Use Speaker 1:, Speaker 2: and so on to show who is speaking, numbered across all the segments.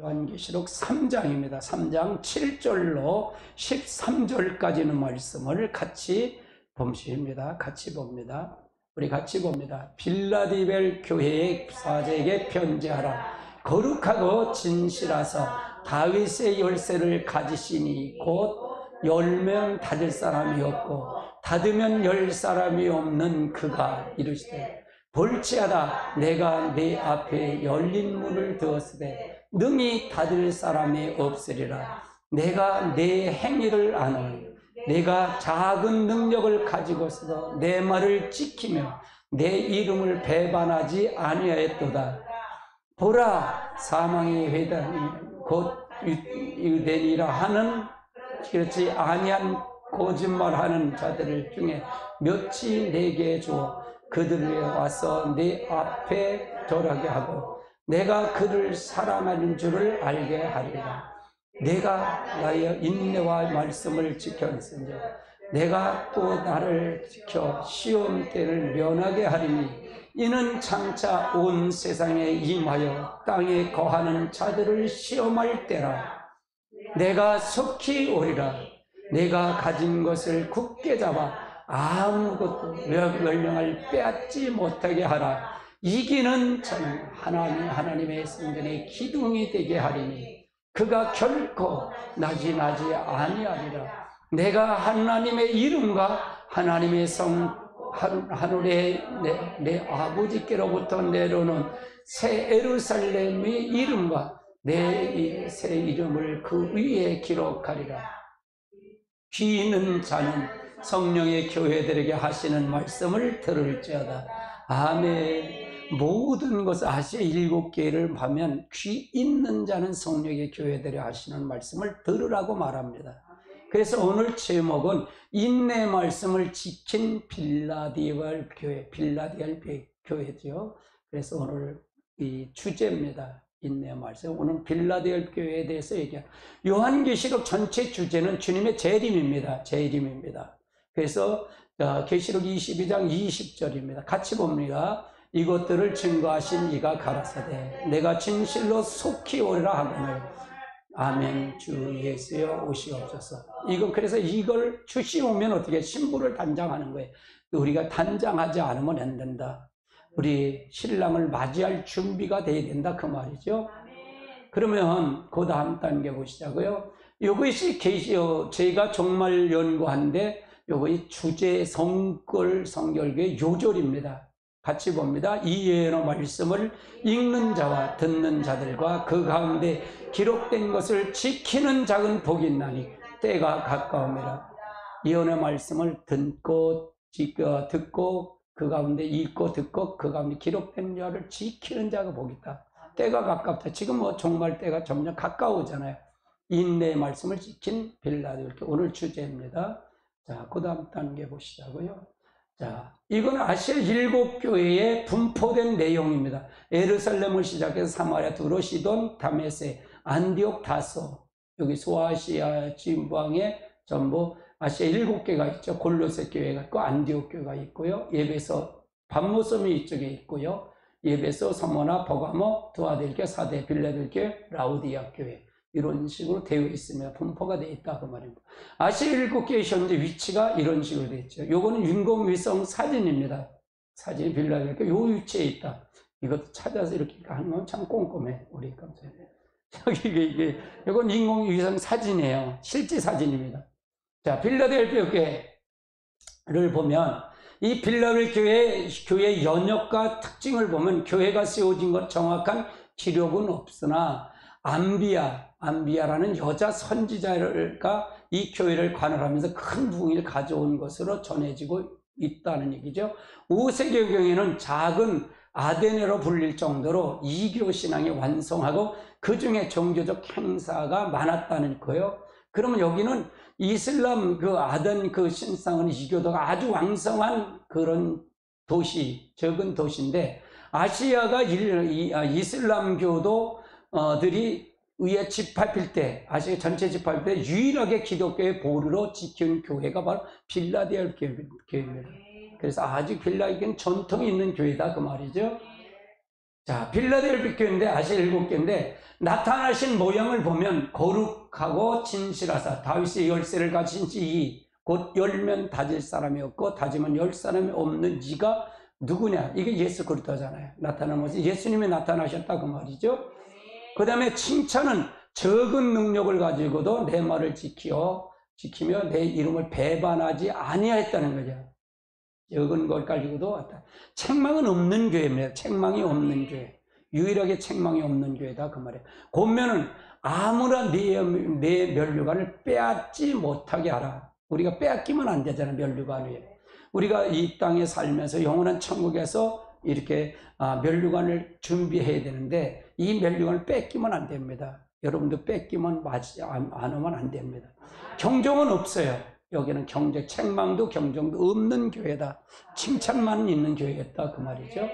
Speaker 1: 요한계시록 3장입니다. 3장 7절로 13절까지는 말씀을 같이 봅니다. 같이 봅니다. 우리 같이 봅니다. 빌라델비아 교회의 사제에게 편지하라. 거룩하고 진실하사 다윗의 열쇠를 가지시니 곧 열면 닫을 사람이 없고 닫으면 열 사람이 없는 그가 이르시되 볼지어다 내가 내 앞에 열린 문을 두었으되 능히 닫을 사람이 없으리라. 내가 내 행위를 아노니 내가 작은 능력을 가지고서도 내 말을 지키며 내 이름을 배반하지 아니하였도다. 보라, 사망의 회당이 곧 유대인이라 하는 그렇지 아니한 거짓말하는 자들을 중에 몇이 내게 주어 그들을 와서 내 앞에 절하게 하고 내가 그를 사랑하는 줄을 알게 하리라. 내가 나의 인내와 말씀을 지켰으니 내가 또 나를 지켜 시험 때를 면하게 하리니 이는 장차 온 세상에 임하여 땅에 거하는 자들을 시험할 때라. 내가 속히 오리라. 내가 가진 것을 굳게 잡아 아무것도 멸망을 빼앗지 못하게 하라. 이기는 자는 하나님의 성전의 기둥이 되게 하리니 그가 결코 나지나지 아니하리라. 내가 하나님의 이름과 하나님의 하늘의 내 아버지께로부터 내려오는 새 예루살렘의 이름과 내 새 이름을 그 위에 기록하리라. 귀 있는 자는 성령의 교회들에게 하시는 말씀을 들을지어다. 아멘. 모든 것을 아시아 7개를 하면 귀 있는 자는 성령의 교회들이 하시는 말씀을 들으라고 말합니다. 그래서 오늘 제목은 인내 말씀을 지킨 빌라델비아 교회, 빌라델비아 교회죠. 그래서 오늘 이 주제입니다. 인내 말씀. 오늘 빌라델비아 교회에 대해서 얘기합니다. 요한계시록 전체 주제는 주님의 재림입니다. 재림입니다. 그래서 계시록 22장 20절입니다. 같이 봅니다. 이것들을 증거하신 이가 가라사대 내가 진실로 속히 오리라 하거늘 아멘. 주 예수여 오시옵소서. 그래서 이걸 주시오면 어떻게 신부를 단장하는 거예요. 우리가 단장하지 않으면 안 된다. 우리 신랑을 맞이할 준비가 돼야 된다 그 말이죠. 그러면 그 다음 단계 보시자고요. 이것이 제가 정말 연구한데 이것이 주제 성결교의 요절입니다. 같이 봅니다. 이 예언의 말씀을 읽는 자와 듣는 자들과 그 가운데 기록된 것을 지키는 자는 복이 있나니 때가 가까움이라. 예언의 말씀을 듣고 그 가운데 읽고 듣고 그 가운데 기록된 자를 지키는 자가 복이 있다. 때가 가깝다. 지금 정말 때가 점점 가까우잖아요. 인내의 말씀을 지킨 빌라델비아 오늘 주제입니다. 자, 그 다음 단계 보시자고요. 자, 이건 아시아 7교회에 분포된 내용입니다. 예루살렘을 시작해서 사마리아, 두로, 시돈, 다메섹, 안디옥, 다소, 여기 소아시아 지방에 전부 아시아 7개가 있죠. 골로새 교회가 있고 안디옥 교회가 있고요. 예배소, 밤모섬이 이쪽에 있고요. 예배소, 서모나, 버가모, 두아델교, 사대, 빌라델교, 라우디아 교회 이런 식으로 되어 있으며 분포가 되어 있다 그 말입니다. 아시아 7개의 현재 위치가 이런 식으로 되어 있죠. 요거는 인공위성 사진입니다. 사진이 빌라델교 요 위치에 있다. 이것도 찾아서 이렇게 하는 건 참 꼼꼼해. 우리 감사해요. 이건 인공위성 사진이에요. 실제 사진입니다. 자, 빌라델비아 교회를 보면 이 빌라델비아 교회의 연역과 특징을 보면 교회가 세워진 것 정확한 기록은 없으나 안비야라는 여자 선지자가 이 교회를 관할하면서 큰 부흥을 가져온 것으로 전해지고 있다는 얘기죠. 5세기경에는 작은 아데네로 불릴 정도로 이교 신앙이 완성하고 그 중에 종교적 행사가 많았다는 거예요. 그러면 여기는 이슬람 아덴 신상은 이교도가 아주 왕성한 그런 적은 도시인데 아시아가 이슬람교도들이 위에 집합일 때, 아시아 전체 집합일 때 유일하게 기독교의 보루로 지킨 교회가 바로 빌라델비아 교회입니다. 그래서 아주 빌라델비아는 전통이 있는 교회다 그 말이죠. 자, 빌라델비 교회인데 아시아 7개인데 나타나신 모양을 보면 거룩하고 진실하사 다윗의 열쇠를 가진 지 곧 열면 다질 사람이 없고 다지면 열 사람이 없는 이가 누구냐? 이게 예수 그리스도잖아요. 나타난 모습. 예수님이 나타나셨다 그 말이죠. 그 다음에 칭찬은 적은 능력을 가지고도 내 말을 지키며 내 이름을 배반하지 아니하였다는 거죠. 적은 걸 가지고도 왔다. 책망은 없는 교회입니다. 책망이 없는 교회. 유일하게 책망이 없는 교회다 그 말이에요. 권면은 아무나 내 면류관을 빼앗지 못하게 하라. 우리가 빼앗기면 안 되잖아요. 면류관을. 우리가 이 땅에 살면서 영원한 천국에서 이렇게 면류관을 준비해야 되는데 이 면류관을 뺏기면 안 됩니다. 여러분도 뺏기면 안 오면 안 됩니다. 경종은 없어요. 여기는 책망도 경종도 없는 교회다. 칭찬만 있는 교회였다 그 말이죠.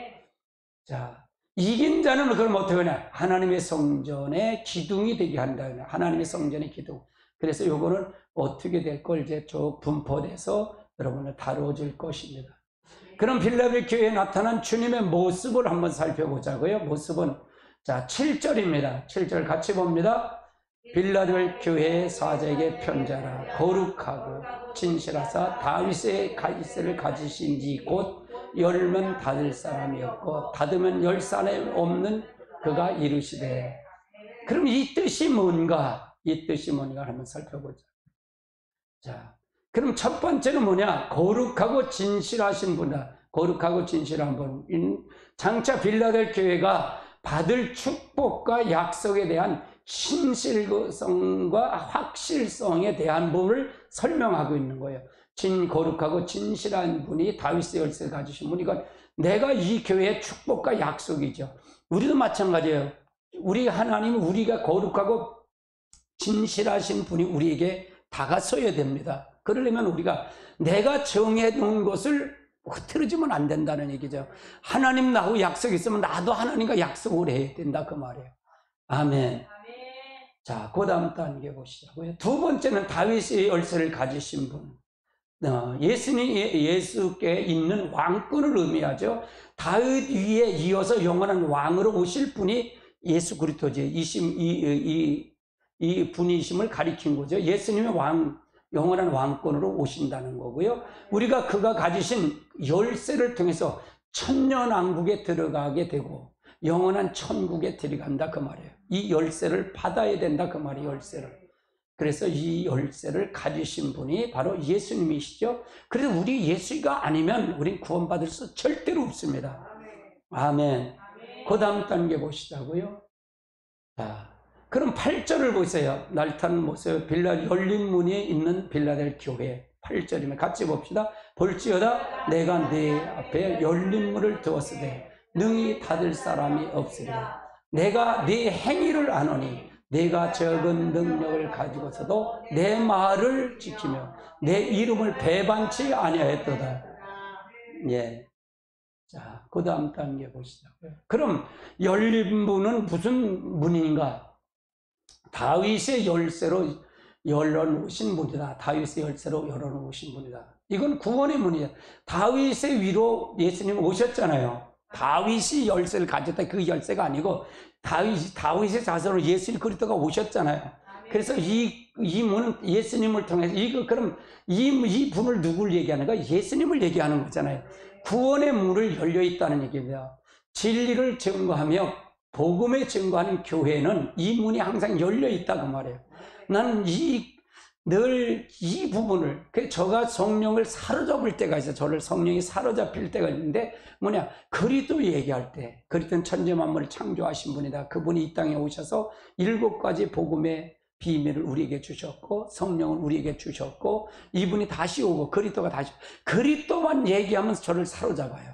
Speaker 1: 자, 이긴 자는 그럼 어떻게 하냐? 하나님의 성전의 기둥이 되게 한다. 하나님의 성전의 기둥. 그래서 요거는 어떻게 될 걸 이제 쭉 분포돼서 여러분을 다뤄줄 것입니다. 그럼 빌라델 교회에 나타난 주님의 모습을 한번 살펴보자고요. 모습은 자 7절입니다. 7절 같이 봅니다. 빌라델 교회의 사제에게 편지하라. 거룩하고 진실하사 다윗의 가지를 가지신 지 곧 열면 닫을 사람이 없고 닫으면 열 사람이 없는 그가 이르시되. 그럼 이 뜻이 뭔가? 이 뜻이 뭔가 한번 살펴보자. 자, 그럼 첫 번째는 뭐냐? 거룩하고 진실하신 분이다. 거룩하고 진실한 분. 장차 빌라델 교회가 받을 축복과 약속에 대한 신실성과 확실성에 대한 부분을 설명하고 있는 거예요. 거룩하고 진실한 분이 다윗의 열쇠를 가지신 분이, 이건 내가 이 교회의 축복과 약속이죠. 우리도 마찬가지예요. 우리 하나님은 우리가 거룩하고 진실하신 분이 우리에게 다가서야 됩니다. 그러려면 우리가 내가 정해놓은 것을 흐트러지면 안 된다는 얘기죠. 하나님 나하고 약속이 있으면 나도 하나님과 약속을 해야 된다 그 말이에요. 아멘. 자, 그 다음 단계 보시자고요. 두 번째는 다윗의 열쇠를 가지신 분. 예수께 있는 왕권을 의미하죠. 다윗 위에 이어서 영원한 왕으로 오실 분이 예수 그리스도죠. 이 분이심을 가리킨 거죠. 예수님의 영원한 왕권으로 오신다는 거고요. 우리가 그가 가지신 열쇠를 통해서 천년왕국에 들어가게 되고 영원한 천국에 들어간다 그 말이에요. 이 열쇠를 받아야 된다 그 말이에요. 열쇠를. 그래서 이 열쇠를 가지신 분이 바로 예수님이시죠. 그래서 우리 예수가 아니면 우린 구원받을 수 절대로 없습니다. 아멘. 그 다음 단계 보시자고요. 자, 그럼 8절을 보세요. 날타는 모습, 열린 문이 있는 빌라델 교회. 8절이면 같이 봅시다. 볼지어다 내가 네 앞에 열린 문을 두었으되 능히 닫을 사람이 없으리라. 내가 네 행위를 아노니 내가 적은 능력을 가지고서도 내 말을 지키며 내 이름을 배반치 아니하였도다. 예. 자, 그 다음 단계 보시자고요. 그럼 열린 문은 무슨 문인가? 다윗의 열쇠로 열어놓으신 분이다. 다윗의 열쇠로 열어놓으신 분이다. 이건 구원의 문이에요. 다윗의 위로 예수님 오셨잖아요. 다윗이 열쇠를 가졌다. 그 열쇠가 아니고 다윗의 자손으로 예수 그리스도가 오셨잖아요. 그래서 이 문은 예수님을 통해서 그럼 이 분을 누굴 얘기하는가? 예수님을 얘기하는 거잖아요. 구원의 문을 열려 있다는 얘기입니다. 진리를 증거하며 복음에 증거하는 교회는 이 문이 항상 열려 있다 그 말이에요. 나는 늘 이 부분을, 저가 성령을 사로잡을 때가 있어요. 저를 성령이 사로잡힐 때가 있는데 그리스도 얘기할 때, 그리스도는 천지 만물을 창조하신 분이다. 그분이 이 땅에 오셔서 7가지 복음의 비밀을 우리에게 주셨고 성령을 우리에게 주셨고 이분이 다시 오고 그리스도만 얘기하면서 저를 사로잡아요.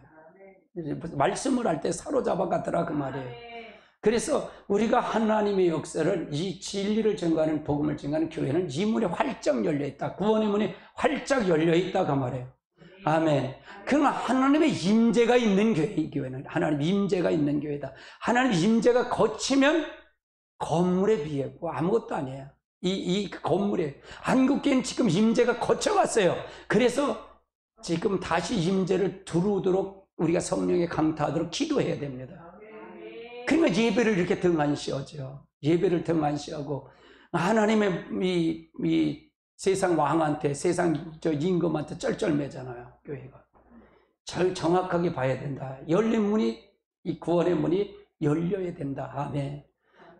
Speaker 1: 말씀을 할 때 사로잡아 가더라 그 말이에요. 그래서 우리가 하나님의 역사를, 이 진리를 증거하는 복음을 증거하는 교회는 이 문이 활짝 열려있다. 구원의 문이 활짝 열려있다 그 말이에요. 아멘. 그러나 하나님의 임재가 있는 교회, 이 교회는 하나님 임재가 있는 교회다. 하나님 임재가 거치면 건물에 비해 아무것도 아니에요. 이 건물에, 한국교회는 지금 임재가 거쳐갔어요. 그래서 지금 다시 임재를 들어오도록 우리가 성령에 강타하도록 기도해야 됩니다. 그러니까 예배를 이렇게 등한시하죠. 예배를 등한시하고 하나님의 이 세상 왕한테, 세상 저 임금한테 쩔쩔매잖아요. 교회가 정확하게 봐야 된다. 열린 문이, 이 구원의 문이 열려야 된다. 아멘.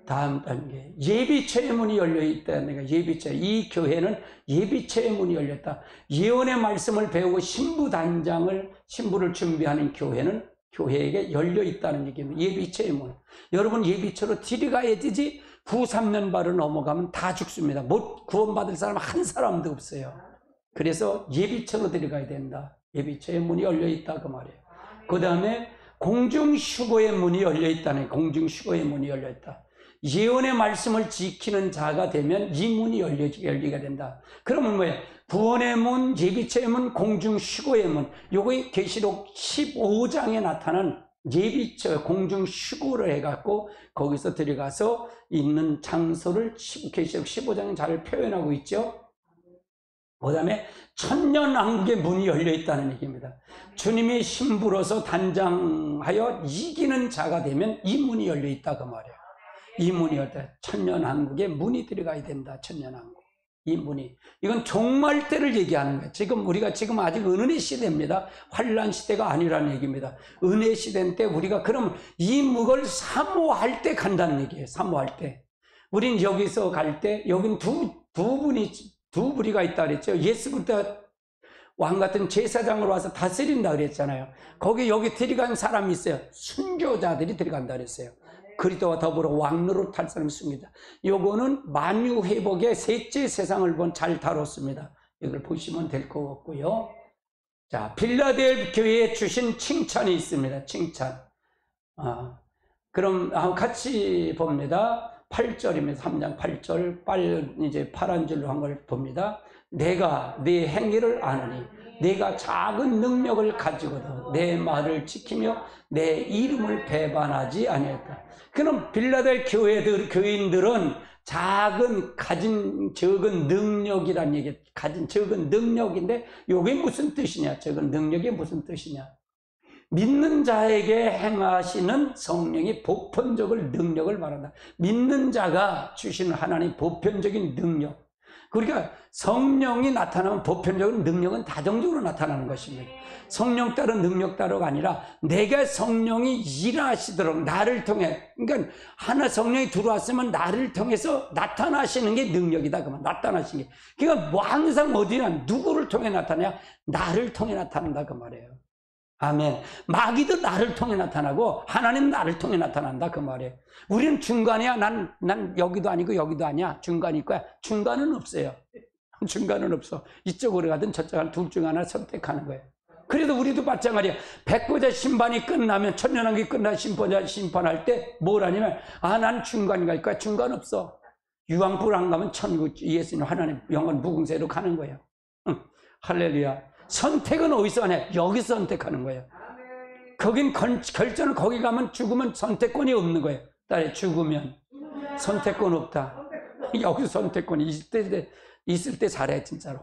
Speaker 1: 다음 단계, 예비처의 문이 열려있다는 게, 예비처. 이 교회는 예비처의 문이 열렸다. 예언의 말씀을 배우고 신부를 준비하는 교회는 교회에게 열려있다는 얘기입니다. 예비처의 문. 여러분, 예비처로 들어가야 되지, 후 3년 바로 넘어가면 다 죽습니다. 못 구원받을 사람 한 사람도 없어요. 그래서 예비처로 들어가야 된다. 예비처의 문이 열려있다, 그 말이에요. 그 다음에 공중휴거의 문이 열려있다는, 공중휴거의 문이 열려있다. 예언의 말씀을 지키는 자가 되면 이 문이 열리게 된다. 그러면 뭐예요? 구원의 문, 예비처의 문, 공중휴거의 문. 요거 계시록 15장에 나타난 예비처, 공중휴거를 해갖고 거기서 들어가서 있는 장소를 계시록 15장에 잘 표현하고 있죠. 그 다음에 천년왕국의 문이 열려있다는 얘기입니다. 주님의 신부로서 단장하여 이기는 자가 되면 이 문이 열려있다, 그 말이에요. 이 문이 열다. 천년왕국의 문이 들어가야 된다. 천년왕국. 이 문이. 이건 종말 때를 얘기하는 거예요. 우리가 지금 아직 은혜 시대입니다. 환란 시대가 아니라는 얘기입니다. 은혜 시대 때 우리가 그럼 이 묵을 사모할 때 간다는 얘기예요. 사모할 때. 우린 여기서 갈 때, 여긴 두 부리가 있다 그랬죠. 예수 그리스도 왕 같은 제사장으로 와서 다스린다 그랬잖아요. 여기 들어간 사람이 있어요. 순교자들이 들어간다 그랬어요. 그리스도와 더불어 왕노릇 할 사람이 있습니다. 요거는 만유 회복의 셋째 세상을 잘 다뤘습니다. 이걸 보시면 될 것 같고요. 자, 빌라델 교회에 주신 칭찬이 있습니다. 칭찬. 그럼 같이 봅니다. 8절입니다. 3장 8절. 이제 파란 줄로 한 걸 봅니다. 내가 네 행위를 아느니 내가 작은 능력을 가지고도 내 말을 지키며 내 이름을 배반하지 아니했다. 그럼 빌라델 교인들은 가진 적은 능력이란 얘기, 가진 적은 능력인데, 이게 무슨 뜻이냐? 적은 능력이 무슨 뜻이냐? 믿는 자에게 행하시는 성령이 보편적인 능력을 말한다. 믿는 자가 주시는 하나님 보편적인 능력. 그러니까 성령이 나타나면 보편적인 능력은 다정적으로 나타나는 것입니다. 성령 따른 능력 따르가 아니라 내가 성령이 일하시도록 나를 통해, 그러니까 하나 성령이 들어왔으면 나를 통해서 나타나시는 게 능력이다. 그만 나타나시는 게. 그러니까 뭐 항상 어디나 누구를 통해 나타나냐? 나를 통해 나타난다 그 말이에요. 아멘. 마귀도 나를 통해 나타나고 하나님 나를 통해 나타난다 그 말이에요. 우리는 중간이야. 난 여기도 아니고 여기도 아니야. 중간일 거야. 중간은 없어요. 중간은 없어. 이쪽으로 가든 저쪽 가든 둘 중 하나 선택하는 거예요. 그래도 우리도 마찬가지야. 백보자 심판이 끝나면, 천년왕국이 끝나 심판자 심판할 때 뭘 하냐면, 난 중간 갈 거야. 중간 없어. 유황불 안 가면 천국, 예수님 하나님 영원 무궁세로 가는 거예요. 할렐루야. 선택은 어디서 하냐? 여기서 선택하는 거예요. 거긴 결정은 거기 가면 죽으면 선택권이 없는 거예요. 딸이 죽으면 선택권 없다. 여기서 선택권이 있을 때 잘해 진짜로.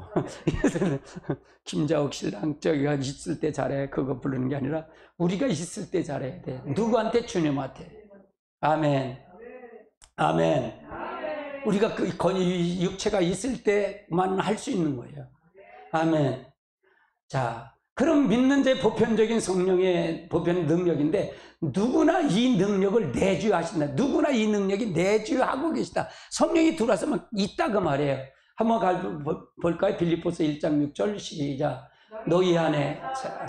Speaker 1: 김자옥 신랑 저기가 있을 때 잘해. 그거 부르는 게 아니라 우리가 있을 때 잘해야 돼. 누구한테? 주님한테. 아멘. 아멘. 우리가 이 육체가 있을 때만 할 수 있는 거예요. 아멘. 자, 그럼 믿는 자의 보편적인 성령의 보편 능력인데, 누구나 이 능력을 내주하신다. 누구나 이 능력이 내주하고 계시다. 성령이 들어왔으면 있다 그 말이에요. 한번 볼까요? 빌립보서 1장 6절 시작. 너희 안에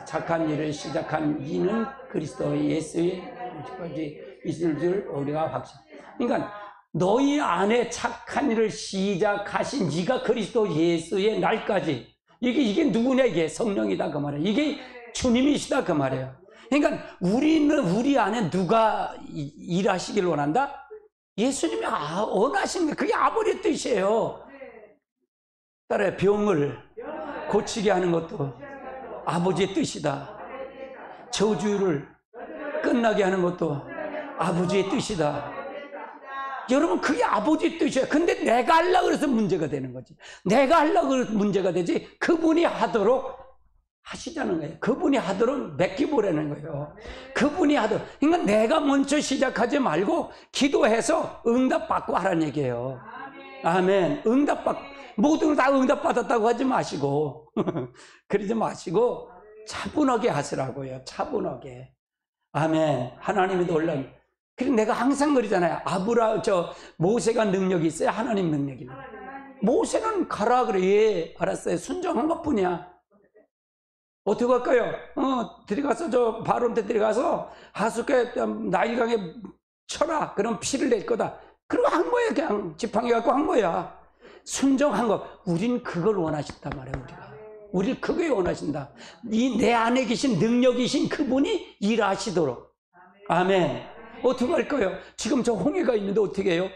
Speaker 1: 착한 일을 시작한 이는 그리스도 예수의 있을 줄 우리가 확신. 그러니까 너희 안에 착한 일을 시작하신 이가 그리스도 예수의 날까지. 이게 누구냐? 이게 성령이다 그 말이에요. 이게 주님이시다 그 말이에요. 그러니까 우리 안에 누가 일하시길 원한다? 예수님이 원하시는 게 그게 아버지의 뜻이에요. 따라요. 병을 고치게 하는 것도 아버지의 뜻이다. 저주를 끝나게 하는 것도 아버지의 뜻이다. 여러분, 그게 아버지의 뜻이에요. 근데 내가 하려고 그래서 문제가 되는 거지. 내가 하려고 그래서 문제가 되지, 그분이 하도록 하시자는 거예요. 그분이 하도록 맡기보라는 거예요. 그분이 하도록. 그러니까 내가 먼저 시작하지 말고 기도해서 응답받고 하라는 얘기예요. 아멘. 응답받고, 모든 걸 다 응답받았다고 하지 마시고 그러지 마시고 차분하게 하시라고요. 차분하게. 아멘. 하나님이 놀란. 그래서 내가 항상 그러잖아요. 모세가 능력이 있어요? 하나님 능력입니다. 모세는 가라 그래. 예, 알았어요. 순종한 것뿐이야. 어떻게 할까요? 들어가서 바로한테 들어가서 하숫게 나일강에 쳐라. 그럼 피를 낼 거다. 그리고 한 거야. 그냥 지팡이 갖고 한 거야. 순종한 거. 우린 그걸 원하신단 말이에요. 우리를 그게 원하신다. 이 내 안에 계신 능력이신 그분이 일하시도록. 아멘. 어떻게 할까요? 지금 저 홍해가 있는데 어떻게 해요?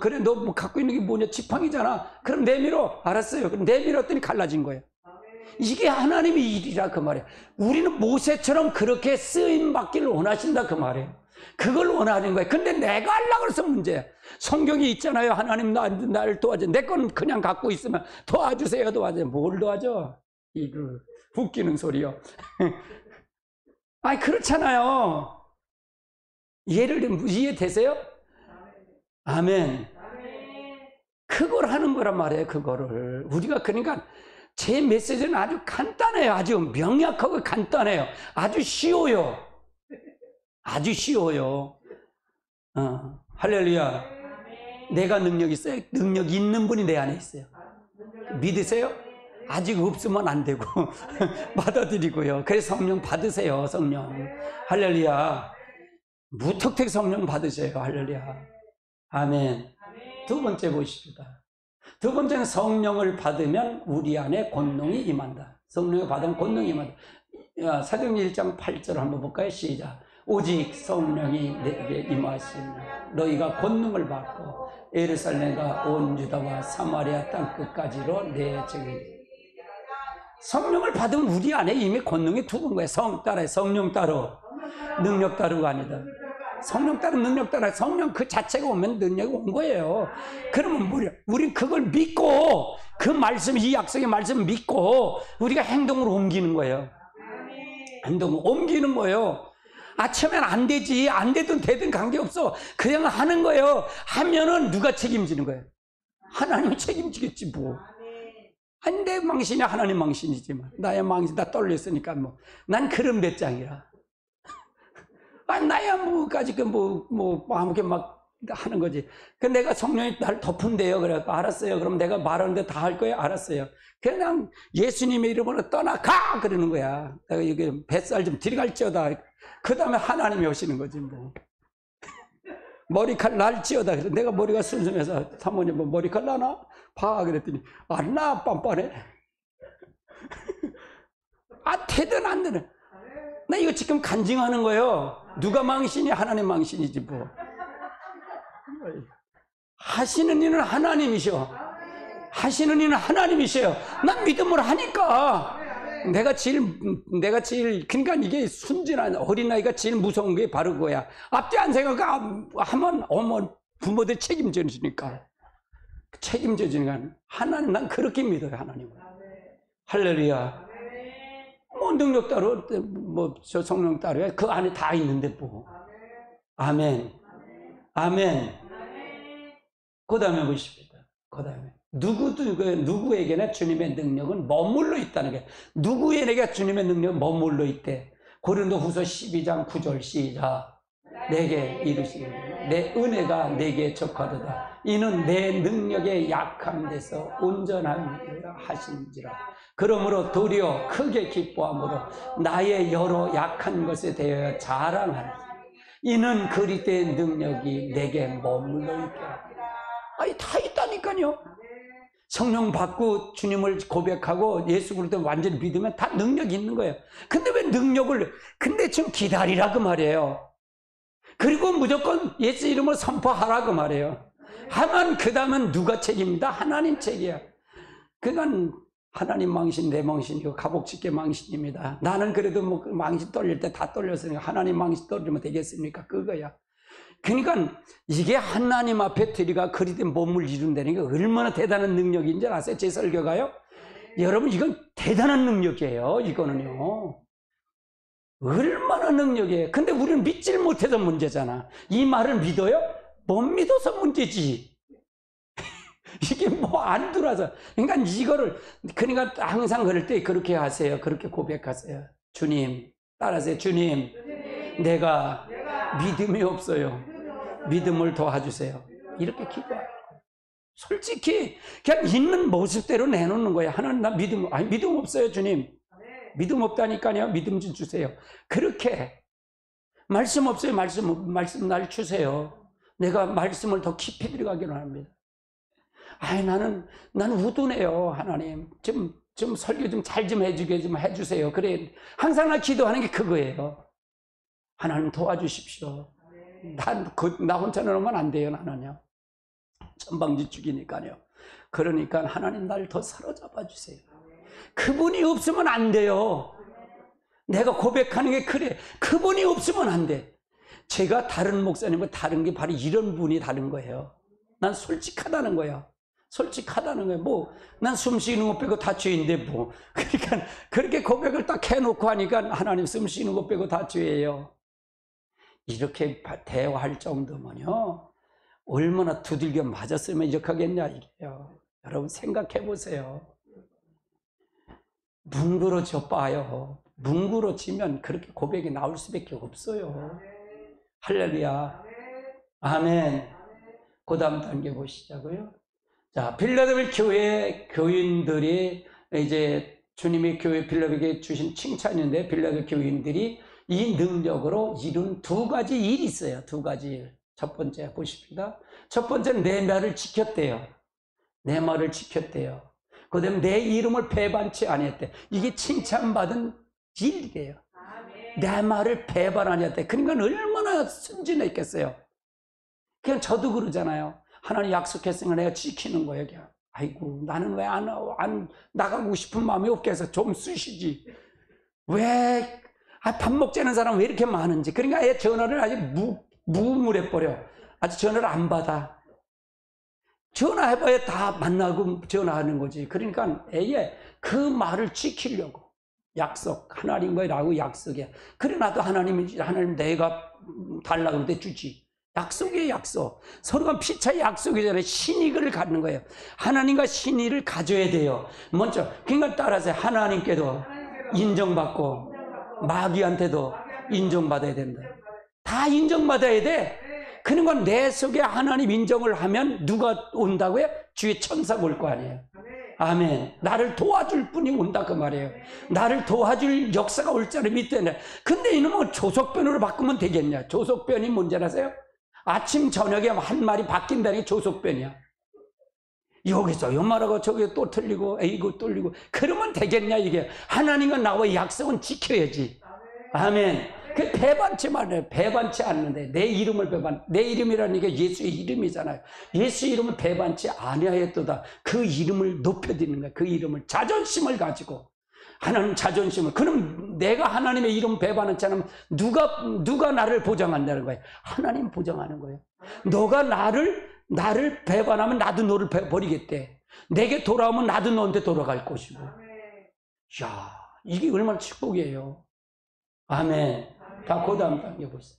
Speaker 1: 그래, 너 뭐 갖고 있는 게 뭐냐? 지팡이잖아. 그럼 내밀어. 알았어요. 그럼 내밀었더니 갈라진 거예요. 이게 하나님의 일이라 그 말이에요. 우리는 모세처럼 그렇게 쓰임받기를 원하신다 그 말이에요. 그걸 원하는 거예요. 근데 내가 하려고 해서 문제야. 성경이 있잖아요. 하나님 나를 도와줘. 내 건 그냥 갖고 있으면 도와주세요. 도와줘. 뭘 도와줘? 이거 웃기는 소리요. 아니 그렇잖아요. 이해되세요? 아멘. 그걸 하는 거란 말이에요. 그거를 우리가 그러니까 제 메시지는 아주 간단해요. 아주 명확하고 간단해요. 아주 쉬워요. 아주 쉬워요. 할렐루야. 내가 능력 있어요? 능력 있는 분이 내 안에 있어요. 믿으세요? 아직 없으면 안 되고 받아들이고요. 그래서 성령 받으세요. 성령. 할렐루야. 무턱택 성령 받으세요. 할렐루야. 아멘. 두 번째 보십시다. 두 번째는 성령을 받으면 우리 안에 권능이 임한다. 성령을 받으면 권능이 임한다. 사도행전 1장 8절 한번 볼까요? 시작. 오직 성령이 내게 임하시면 너희가 권능을 받고 예루살렘과 온 유다와 사마리아 땅 끝까지로 내 증인이. 성령을 받으면 우리 안에 이미 권능이 두는 거예요. 성령 따로 능력 따로가 아니다. 성령 따로 능력 따로. 성령 그 자체가 오면 능력이 온 거예요. 그러면 뭐냐? 우린 그걸 믿고 그 말씀, 이 약속의 말씀을 믿고 우리가 행동으로 옮기는 거예요. 행동으로 옮기는 거예요. 처음엔 안 되지. 안 되든 되든 관계없어. 그냥 하는 거예요. 하면은 누가 책임지는 거예요? 하나님이 책임지겠지 뭐. 아니 내 망신이 하나님 망신이지만 나의 망신 다 떨렸으니까 뭐 난 그런 배짱이라. 나야 뭐까지 아무게 막 하는 거지. 그 내가 성령이 날 덮은대요. 그래 알았어요. 그럼 내가 말하는데 다 할 거예요. 알았어요. 그냥 예수님의 이름으로 떠나가 그러는 거야. 내가 여기 뱃살 좀 들어갈지어다. 그 다음에 하나님이 오시는 거지 뭐. 머리칼 날지어다. 그래서 내가 머리가 순순해서 사모님 뭐 머리칼 나나? 봐 그랬더니 안 나. 빤빤해. 되든 안 되든. 나 이거 지금 간증하는 거예요. 누가 망신이? 하나님 망신이지 뭐. 하시는 이는 하나님이셔. 하시는 이는 하나님이셔요. 난 믿음으로 하니까. 내가 제일 그러니까 이게 순진한 어린아이가 제일 무서운 게 바로 그거야. 앞뒤 안 생각하면 부모들 책임져 주니까. 책임져 주니까 하나님, 난 그렇게 믿어요. 하나님을. 할렐루야. 능력 따로 저 성령 따로야. 그 안에 다 있는데 뭐. 아멘. 아멘. 그 다음에 보십시다. 그 다음에 누구에게나 주님의 능력은 머물러 있다는 게. 누구에게 주님의 능력은 머물러 있대. 고린도후서 12장 9절 시작. 내게 이르시는 내 은혜가 내게 적하도다. 이는 내 능력에 약함 데서 온전함 하신지라. 그러므로 도리어 크게 기뻐함으로 나의 여러 약한 것에 대하여 자랑하리. 이는 그리스도의 능력이 내게 머물러 있게 하리라. 다 있다니까요. 성령 받고 주님을 고백하고 예수 그리스도 완전히 믿으면 다 능력이 있는 거예요. 근데 왜 근데 좀 기다리라 그 말이에요. 그리고 무조건 예수 이름을 선포하라 그 말이에요. 하면 그 다음은 누가 책임이다? 하나님 책이야. 그건 하나님 망신, 내 망신이고 가복집게 망신입니다. 나는 그래도 뭐 망신 떨릴 때 다 떨렸으니까 하나님 망신 떨리면 되겠습니까? 그거야. 그러니까 이게 하나님 앞에 드리가 그리된 몸을 이룬다는 게 얼마나 대단한 능력인지 아세요? 제 설교가요? 여러분, 이건 대단한 능력이에요. 이거는요. 얼마나 능력이에요. 근데 우리는 믿질 못해서 문제잖아. 이 말을 믿어요? 못 믿어서 문제지. 이게 뭐 안 들어와서. 그러니까 이거를, 그러니까 항상 그럴 때 그렇게 하세요. 그렇게 고백하세요. 주님, 따라하세요. 주님, 내가 믿음이 없어요. 믿음을 도와주세요. 이렇게 기도해요. 솔직히 그냥 있는 모습대로 내놓는 거예요. 하나님, 나 믿음 없어요, 주님. 믿음 없다니까요. 믿음 좀 주세요. 그렇게. 말씀 없어요. 말씀 날 주세요. 내가 말씀을 더 깊이 들어가기로 합니다. 나는 우둔해요. 하나님, 좀 설교 좀 잘 좀 해주게 좀 해주세요. 그래. 항상 나 기도하는 게 그거예요. 하나님 도와주십시오. 나 혼자 놓으면 안 돼요, 나는요. 천방지축이니까요. 그러니까 하나님 날 더 사로잡아 주세요. 그분이 없으면 안 돼요. 내가 고백하는 게 그래. 그분이 없으면 안 돼. 제가 다른 목사님과 다른 게 바로 이런 분이 다른 거예요. 난 솔직하다는 거야. 솔직하다는 거예요. 뭐, 난 숨 쉬는 것 빼고 다 죄인데 뭐. 그러니까 그렇게 고백을 딱 해놓고 하니까 하나님 숨 쉬는 것 빼고 다 죄예요. 이렇게 대화할 정도면요. 얼마나 두들겨 맞았으면 이렇게 하겠냐 이게요. 여러분 생각해 보세요. 뭉그러져 봐요. 뭉그러지면 그렇게 고백이 나올 수밖에 없어요. 할렐루야. 아멘. 그 다음 단계 보시자고요. 자, 빌라델피아 교회 교인들이 이제 주님의 교회 빌라델피아에 주신 칭찬인데, 빌라델피아 교인들이 이 능력으로 이룬 두 가지 일이 있어요. 두 가지 일. 첫 번째 보십니다. 첫 번째는 내 말을 지켰대요. 내 말을 지켰대요. 그 다음에 내 이름을 배반치 아니했대. 이게 칭찬받은 일이래요. 내 말을 배반하냐대. 그러니까 얼마나 순진했겠어요. 그냥 저도 그러잖아요. 하나님 약속했으니까 내가 지키는 거예요. 그냥. 아이고, 나는 왜 안 나가고 싶은 마음이 없겠어. 좀 쓰시지. 왜, 밥 먹자는 사람 왜 이렇게 많은지. 그러니까 아예 전화를 아주 무물해버려. 아주 전화를 안 받아. 전화해봐야 다 만나고 전화하는 거지. 그러니까 애에 그 말을 지키려고. 약속, 하나님과라고 약속이야. 그래, 나도 하나님 내가 달라고 그럴 때 주지. 약속이에요, 약속. 서로가 피차의 약속이잖아요. 신의를 갖는 거예요. 하나님과 신의를 가져야 돼요. 먼저, 그러니까 따라서 하나님께도 인정받고, 마귀한테도 인정받아야 된다. 다 인정받아야 돼. 그러니까 내 속에 하나님 인정을 하면 누가 온다고요? 주의 천사가 올 거 아니에요. 아멘. 나를 도와줄 분이 온다 그 말이에요. 나를 도와줄 역사가 올 줄을 믿대네. 근데 이놈은 조속변으로 바꾸면 되겠냐? 조속변이 뭔지 아세요? 아침 저녁에 한 말이 바뀐다는 게 조속변이야. 여기서 요 말하고 저기 또 틀리고 이거 뚫리고 그러면 되겠냐 이게. 하나님과 나와 약속은 지켜야지. 아멘. 그 배반치 말이에요. 배반치 않는데 내 이름을 내 이름이라는 게 예수의 이름이잖아요. 예수 이름을 배반치 아니하였도다. 그 이름을 높여드리는 거예요. 그 이름을 자존심을 가지고 하나님 자존심을. 그럼 내가 하나님의 이름 배반하지 않으면 누가 나를 보장한다는 거예요? 하나님 보장하는 거예요. 너가 나를 배반하면 나도 너를 버리겠대. 내게 돌아오면 나도 너한테 돌아갈 것이고. 야, 이게 얼마나 축복이에요. 아멘. 다 그 다음 단계 보세요.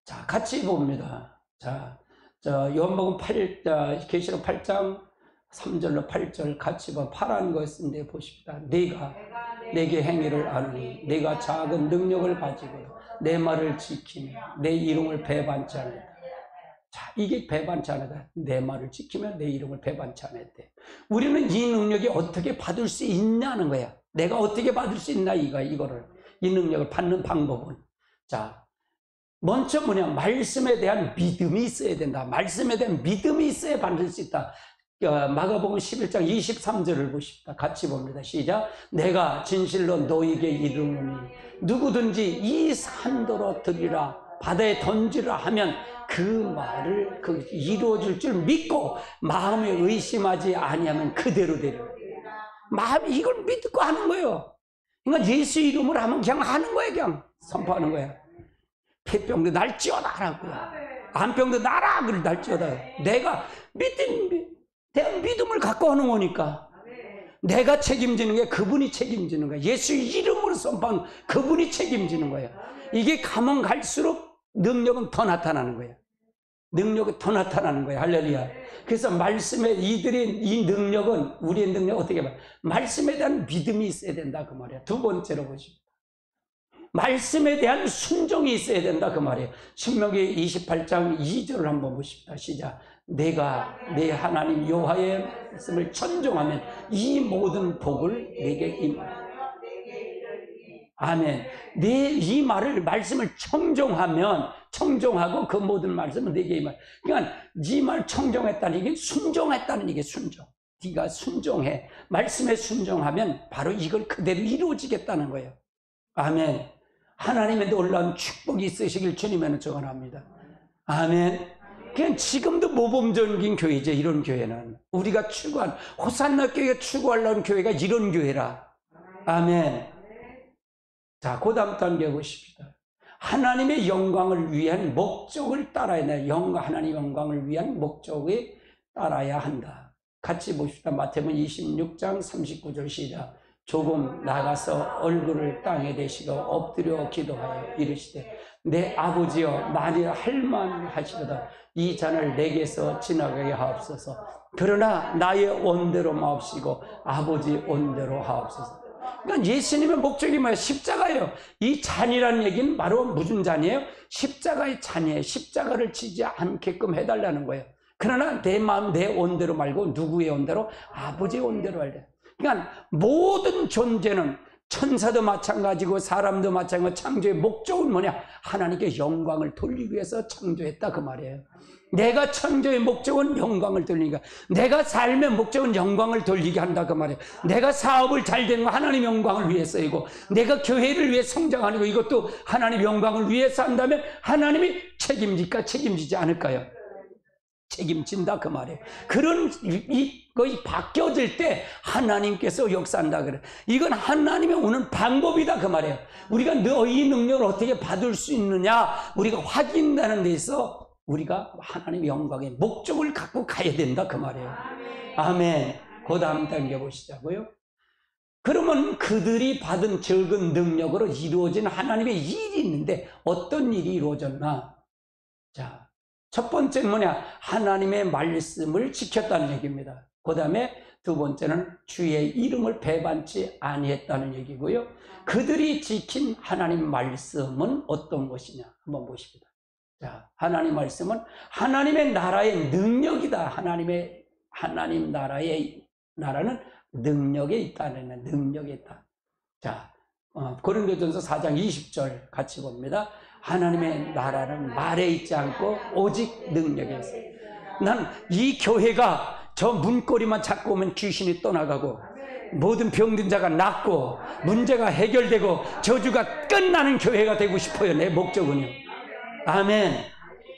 Speaker 1: 자, 같이 봅니다. 자, 요한복음 계시록 8장 3절로 8절 같이 파란 것인데 보십니다. 내가 내게 행위를 아느니 내가 작은 능력을 가지고 내 말을 지키며 내 이름을 배반치 않았다. 자, 이게 배반치 않았다. 내 말을 지키며 내 이름을 배반치 않았대. 우리는 이 능력이 어떻게 받을 수 있냐는 거야. 내가 어떻게 받을 수 있나 이거를. 이 능력을 받는 방법은. 자, 먼저 말씀에 대한 믿음이 있어야 된다. 말씀에 대한 믿음이 있어야 받을 수 있다. 마가복음 11장 23절을 보십니다. 같이 봅니다. 시작. 내가 진실로 너에게 이르노니 누구든지 이 산더러 들이라 바다에 던지라 하면 그 말을 이루어질 줄 믿고 마음에 의심하지 아니하면 그대로 되리라. 마음이 이걸 믿고 하는 거예요. 그러니까 예수 이름을 하면 그냥 하는 거예요. 그냥 선포하는 거예요. 폐병도 날찌어다라고요. 암병도 나라 그걸 날찌어다. 내가 믿든 대한 믿음을 갖고 하는 거니까. 내가 책임지는 게 그분이 책임지는 거야. 예수 이름으로 선포하는 그분이 책임지는 거야. 이게 가면 갈수록 능력은 더 나타나는 거야. 능력이 더 나타나는 거야. 할렐루야. 그래서 말씀에 이 능력은, 우리의 능력은 어떻게 봐? 말씀에 대한 믿음이 있어야 된다 그 말이야. 두 번째로 보십니다. 말씀에 대한 순종이 있어야 된다 그 말이에요. 신명기 28장 2절을 한번 보십시다. 시작. 내가 내 하나님 여호와의 말씀을 천종하면 이 모든 복을 내게 임하라. 아멘. 이 말씀을 청종하고 그 모든 말씀은 내게 임하라. 그러니까 이 말 청종했다는 이게 순종했다는 이게 순종. 네가 순종해. 말씀에 순종하면 바로 이걸 그대로 이루어지겠다는 거예요. 아멘. 하나님의 놀라운 축복이 있으시길 주님에는 축원합니다. 아멘. 그냥 지금도 모범적인 교회죠. 이런 교회는 우리가 추구한 호산나 교회가 추구하려는 교회가 이런 교회라. 아멘. 자, 그 다음 단계 보십시다. 하나님의 영광을 위한 목적을 따라야 돼. 하나님의 영광을 위한 목적에 따라야 한다. 같이 봅시다. 마태복음 26장 39절 시작. 조금 나가서 얼굴을 땅에 대시고 엎드려 기도하여 이르시되 내 아버지여 만일 할만하시도다 이 잔을 내게서 지나가게 하옵소서. 그러나 나의 온대로 마옵시고 아버지 온대로 하옵소서. 그러니까 예수님의 목적이 뭐예요? 십자가예요. 이 잔이라는 얘기는 바로 무슨 잔이에요? 십자가의 잔이에요. 십자가를 지지 않게끔 해달라는 거예요. 그러나 내 마음 내 온대로 말고 누구의 온대로? 아버지의 온대로 하래. 그러니까 모든 존재는 천사도 마찬가지고 사람도 마찬가지고 창조의 목적은 뭐냐? 하나님께 영광을 돌리기 위해서 창조했다 그 말이에요. 내가 창조의 목적은 영광을 돌리니까, 내가 삶의 목적은 영광을 돌리게 한다 그 말이에요. 내가 사업을 잘 되는 거 하나님 영광을 위해서이고, 내가 교회를 위해 성장하는 거 이것도 하나님 영광을 위해서 한다면 하나님이 책임질까 책임지지 않을까요? 책임진다 그 말이에요. 그런 거의 바뀌어질 때 하나님께서 역사한다 그래. 이건 하나님의 오는 방법이다 그 말이에요. 우리가 너희 능력을 어떻게 받을 수 있느냐 우리가 확인하는 데 있어 우리가 하나님의 영광의 목적을 갖고 가야 된다 그 말이에요. 아멘. 그 다음 단계 보시자고요. 그러면 그들이 받은 적은 능력으로 이루어진 하나님의 일이 있는데 어떤 일이 이루어졌나? 자, 첫 번째는 뭐냐? 하나님의 말씀을 지켰다는 얘기입니다. 그 다음에 두 번째는 주의 이름을 배반치 아니했다는 얘기고요. 그들이 지킨 하나님 말씀은 어떤 것이냐? 한번 보십니다. 자, 하나님 말씀은 하나님의 나라의 능력이다. 하나님 나라는 능력에 있다는 능력에 있다. 자, 고린도전서 4장 20절 같이 봅니다. 하나님의 나라는 말에 있지 않고 오직 능력에 있어요. 난 이 교회가 저 문고리만 잡고 오면 귀신이 떠나가고 모든 병든 자가 낫고 문제가 해결되고 저주가 끝나는 교회가 되고 싶어요. 내 목적은요. 아멘.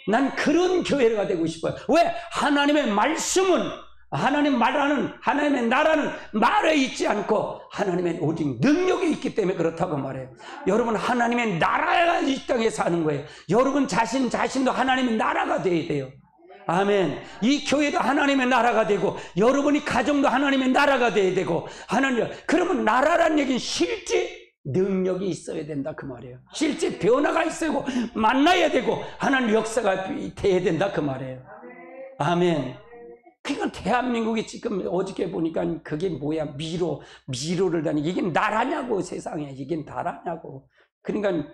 Speaker 1: 난 그런 교회가 되고 싶어요. 왜? 하나님의 말씀은 하나님의 나라는 말에 있지 않고 하나님의 오직 능력이 있기 때문에 그렇다고 말해요. 여러분 하나님의 나라가 이 땅에 사는 거예요. 여러분 자신도 하나님의 나라가 돼야 돼요. 아멘. 이 교회도 하나님의 나라가 되고 여러분이 가정도 하나님의 나라가 돼야 되고 그러면 나라란 얘기는 실제 능력이 있어야 된다 그 말이에요. 실제 변화가 있어야 되고 만나야 되고 하나님 역사가 돼야 된다 그 말이에요. 아멘. 그러니까 대한민국이 지금 어저께 보니까 그게 뭐야? 미로를 다니고 이게 나라냐고 세상에 이게 나라냐고. 그러니까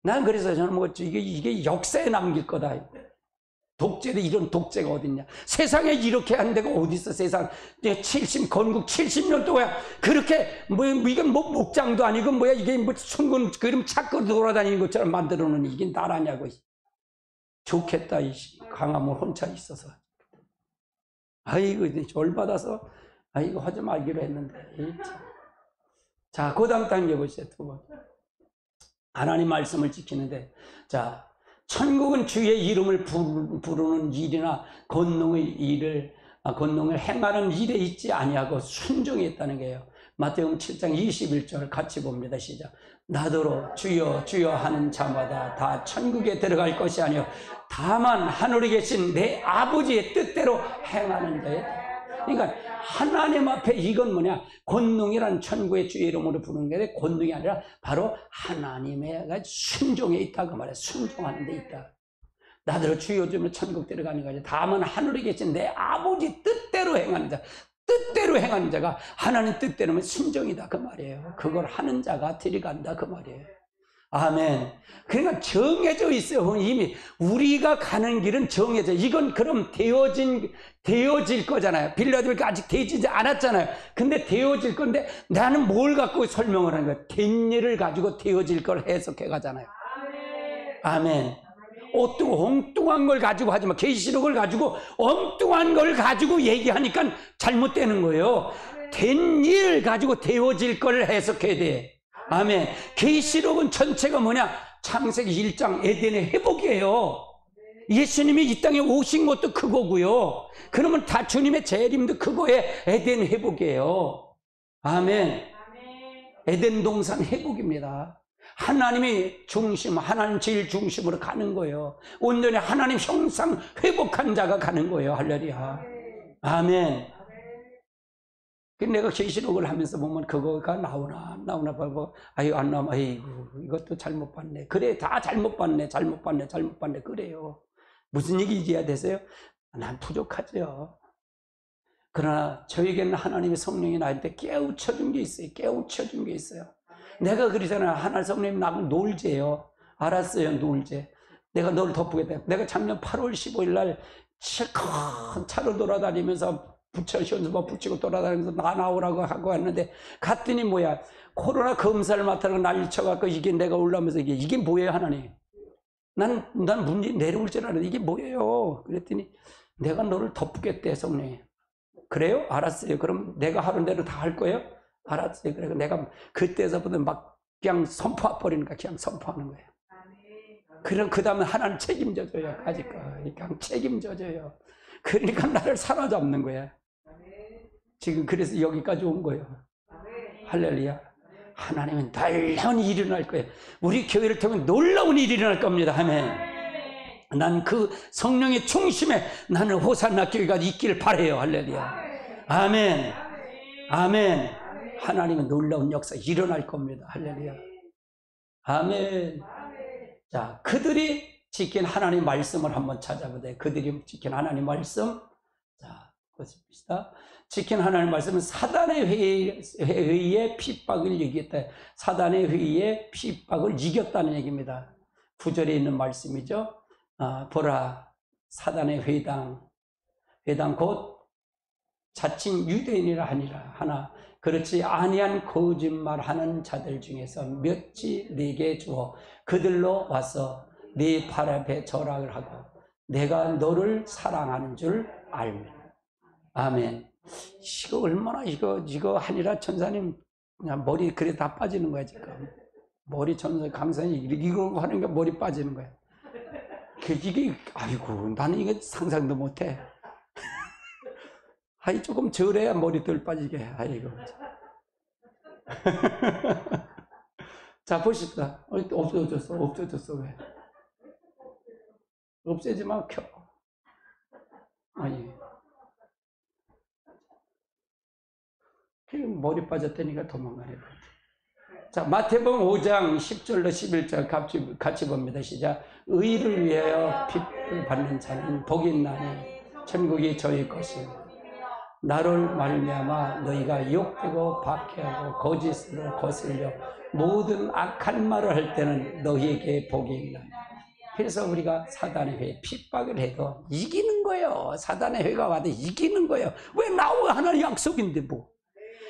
Speaker 1: 난 그래서 저는 뭐 이게 역사에 남길 거다. 독재도 이런 독재가 어딨냐? 세상에 이렇게 하는 데가 어딨어? 세상 건국 70년 동안 그렇게 이건 목장도 아니고 뭐야 이게 순군 그림 찾고 돌아다니는 것처럼 만들어 놓은 이게 나라냐고. 좋겠다 이 강화문 혼자 있어서. 아이고 졸받아서 아이고 하지 말기로 했는데. 자, 그 다음 단계 보시죠. 두 번째. 하나님 말씀을 지키는데, 자, 천국은 주의 이름을 부르는 일이나 권능을 행하는 일에 있지 아니하고 순종했다는 거예요. 마태복음 7장 21절 같이 봅니다. 시작. 나더러 주여 주여 하는 자마다 다 천국에 들어갈 것이 아니요 다만 하늘에 계신 내 아버지의 뜻대로 행하는 자에. 그러니까 하나님 앞에 이건 뭐냐? 권능이란 천국의 주의 이름으로 부르는 게 권능이 아니라 바로 하나님의 순종에 있다 그 말이야. 순종하는 데 있다. 나더러 주여 주면 천국 들어가는 거지. 다만 하늘에 계신 내 아버지 뜻대로 행하는 자, 뜻대로 행하는 자가 하나님 뜻대로면 순종이다 그 말이에요. 그걸 하는 자가 들어간다 그 말이에요. 아멘. 그러니까 정해져 있어요. 이미 우리가 가는 길은 정해져. 이건 그럼 되어질 거잖아요. 빌라델피아가 아직 되어지지 않았잖아요. 근데 되어질 건데 나는 뭘 갖고 설명을 하는 거야? 된 일을 가지고 되어질 걸 해석해 가잖아요. 아멘. 엉뚱한 걸 가지고 하지 마. 계시록을 가지고 엉뚱한 걸 가지고 얘기하니까 잘못되는 거예요. 된 일 가지고 되어질 걸 해석해야 돼. 아멘. 계시록은 전체가 뭐냐? 창세기 1장 에덴의 회복이에요. 예수님이 이 땅에 오신 것도 그거고요. 그러면 다 주님의 재림도 그거에 에덴 회복이에요. 아멘. 에덴 동산 회복입니다. 하나님이 중심, 하나님 제일 중심으로 가는 거예요. 온전히 하나님 형상 회복한 자가 가는 거예요. 할렐루야. 아멘. 내가 계시록을 하면서 보면 그거가 나오나 봐봐. 아유, 안 나오면, 아이고, 이것도 잘못 봤네. 그래, 다 잘못 봤네. 그래요. 무슨 얘기 이해야 되세요? 난 부족하죠. 그러나 저에게는 하나님의 성령이 나한테 깨우쳐준 게 있어요. 내가 그러잖아요. 하나님 성령님 나하고 놀재요. 알았어요, 놀재. 내가 너를 덮겠다. 내가 작년 8월 15일 날 큰 차로 돌아다니면서 부처 현수막 붙이고 돌아다니면서 나오라고 하고 왔는데 갔더니 뭐야, 코로나 검사를 맡아서 난리 쳐갖고 이게 내가 올라오면서 이게 뭐예요, 하나님? 난 문제 내려올 줄 알았는데 이게 뭐예요? 그랬더니 내가 너를 덮겠대, 성령님. 그래요? 알았어요. 그럼 내가 하는 대로 다 할 거예요? 알았어요. 그래 내가 그때서부터 막 그냥 선포해 버리니까 그냥 선포하는 거예요. 그럼 그 다음에 하나는 책임져줘요. 아직까지 그냥 책임져줘요. 그러니까 나를 사로잡는 거야. 지금 그래서 여기까지 온 거예요. 할렐루야. 하나님은 놀라운 일이 일어날 거예요. 우리 교회를 통해 놀라운 일이 일어날 겁니다. 아멘. 난 그 성령의 중심에 나는 호산나 교회가 있기를 바라요. 할렐루야. 아멘. 아멘. 하나님은 놀라운 역사 일어날 겁니다. 할렐루야. 아멘. 자, 그들이 지킨 하나님 말씀을 한번 찾아보자. 그들이 지킨 하나님 말씀. 자, 보십시다. 지킨 하나님 말씀은 사단의 회의에 핍박을 이겼다. 사단의 회의에 핍박을 이겼다는 얘기입니다. 9절에 있는 말씀이죠. 보라, 사단의 회당 곧 자칭 유대인이라 하나 그렇지 아니한 거짓말하는 자들 중에서 몇지 네게 주어 그들로 와서 네 발 앞에 절하를 하고 내가 너를 사랑하는 줄 알면. 아멘. 이거 얼마나 이거 하니라 천사님 그냥 머리 그래 다 빠지는 거야 지금. 머리 천사 강사님 이거 하는 게 머리 빠지는 거야. 이게 아이고 나는 이거 상상도 못해. 아이 조금 절해야 머리 덜 빠지게. 아이고. 자 보십시다. 없어졌어 왜? 없애지 마 켜. 아니. 머리 빠졌다니까 도망가네. 자, 마태복음 5장 10절로 11절 같이 봅니다. 시작. 의를 위하여 핍박을 받는 자는 복이 있나니 천국이 저희 것입니다. 나를 말미암아 너희가 욕되고 박해하고 거짓으로 거슬려 모든 악한 말을 할 때는 너희에게 복이 있나니. 그래서 우리가 사단의 회 핍박을 해도 이기는 거예요. 사단의 회가 와도 이기는 거예요. 왜 나와 하나의 약속인데 뭐.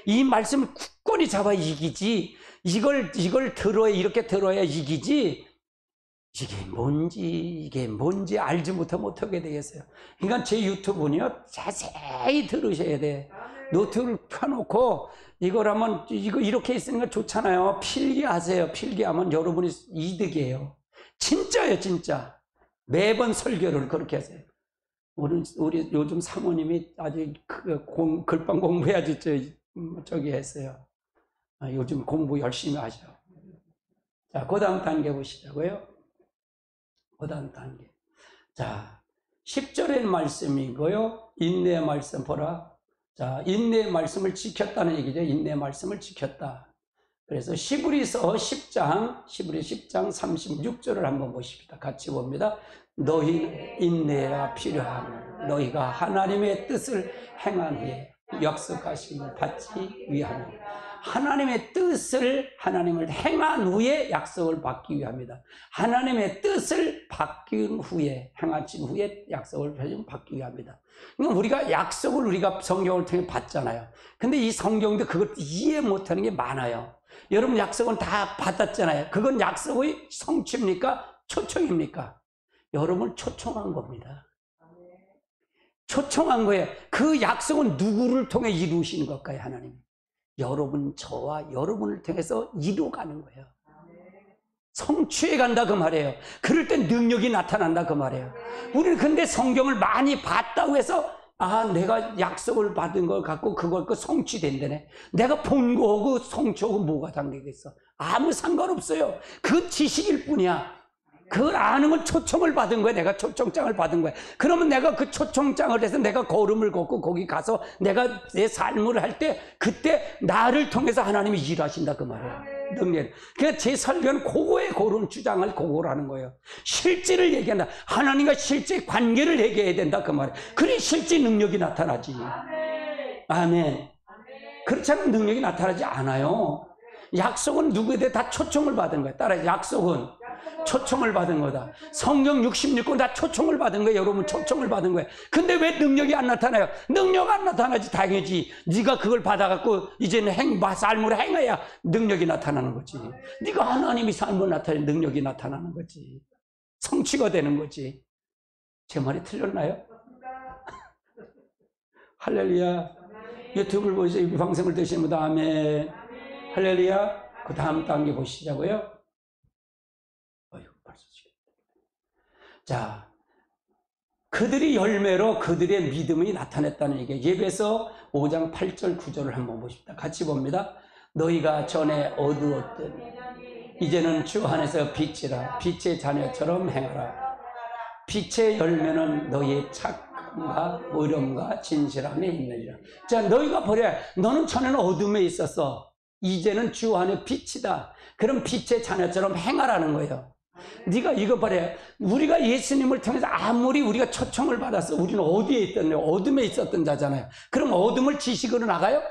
Speaker 1: 이 말씀을 굳건히 잡아 이기지. 이걸 들어야 이렇게 들어야 이기지. 이게 뭔지 알지 못하게 되겠어요. 그러니까 제 유튜브는요 자세히 들으셔야 돼. 노트를 펴놓고 이거라면 이거 이렇게 있으니까 좋잖아요. 필기하세요. 필기하면 여러분이 이득이에요. 진짜예요, 진짜. 매번 설교를 그렇게 하세요. 우리 요즘 사모님이 아주 글방 공부해야지 저기 했어요. 요즘 공부 열심히 하죠. 자, 그 다음 단계 보시자고요. 그 다음 단계. 자, 10절의 말씀이고요. 인내의 말씀 보라. 자, 인내의 말씀을 지켰다는 얘기죠. 인내의 말씀을 지켰다. 그래서 시브리서 10장 36절을 한번 보십시다. 같이 봅니다. 너희 인내가 필요함을 너희가 하나님의 뜻을 행한 후에 약속하심을 받지 위함이다. 하나님의 뜻을 하나님을 행한 후에 약속을 받기 위함이다. 하나님의 뜻을 바뀐 후에 행하신 후에 약속을 받기 위함이다. 그러니까 우리가 약속을 우리가 성경을 통해 받잖아요. 근데 이 성경도 그걸 이해 못하는 게 많아요. 여러분 약속은 다 받았잖아요. 그건 약속의 성취입니까? 초청입니까? 여러분을 초청한 겁니다. 초청한 거예요. 그 약속은 누구를 통해 이루시는 걸까요? 하나님. 여러분, 저와 여러분을 통해서 이루어가는 거예요. 성취해 간다 그 말이에요. 그럴 땐 능력이 나타난다 그 말이에요. 우리는 근데 성경을 많이 봤다고 해서 내가 약속을 받은 걸 갖고 그걸 성취된다네. 내가 본 거하고 성취하고 뭐가 관계겠어? 아무 상관없어요. 그 지식일 뿐이야. 그걸 아는 건 초청을 받은 거야. 내가 초청장을 받은 거야. 그러면 내가 그 초청장을 해서 내가 걸음을 걷고 거기 가서 내가 내 삶을 할 때 그때 나를 통해서 하나님이 일하신다 그 말이에요. 능력. 그러니까 제 설교는 그런 주장을 그거라는 거예요. 실제를 얘기한다. 하나님과 실제 관계를 얘기해야 된다 그 말이에요. 그래 실제 능력이 나타나지. 아멘. 그렇지 않으면 능력이 나타나지 않아요. 약속은 누구에게 다 초청을 받은 거예요. 따라서 약속은 초청을 받은 거다. 성경 66권 다 초청을 받은 거예요. 여러분 초청을 받은 거예요. 근데 왜 능력이 안 나타나요? 능력 안 나타나지 당연히. 네가 그걸 받아갖고 이제는 삶으로 행해야 능력이 나타나는 거지. 네가 하나님이 삶으로 나타내는 능력이 나타나는 거지. 성취가 되는 거지. 제 말이 틀렸나요? 할렐루야. 유튜브를 보시고 방송을 드시는 분들 아멘. 할렐루야. 그 다음 단계 보시자고요. 자, 그들이 열매로 그들의 믿음이 나타냈다는 얘기예요. 예배서 5장 8절 9절을 한번 보십시다. 같이 봅니다. 너희가 전에 어두웠던 이제는 주 안에서 빛이라 빛의 자녀처럼 행하라. 빛의 열매는 너희의 착함과 의로움과 진실함에 있느니라. 자, 너희가 보래. 너는 전에는 어둠에 있었어. 이제는 주 안에 빛이다. 그럼 빛의 자녀처럼 행하라는 거예요. 네가 이거 봐라. 우리가 예수님을 통해서 아무리 우리가 초청을 받았어. 우리는 어디에 있던 어둠에 있었던 자잖아요. 그럼 어둠을 지식으로 나가요?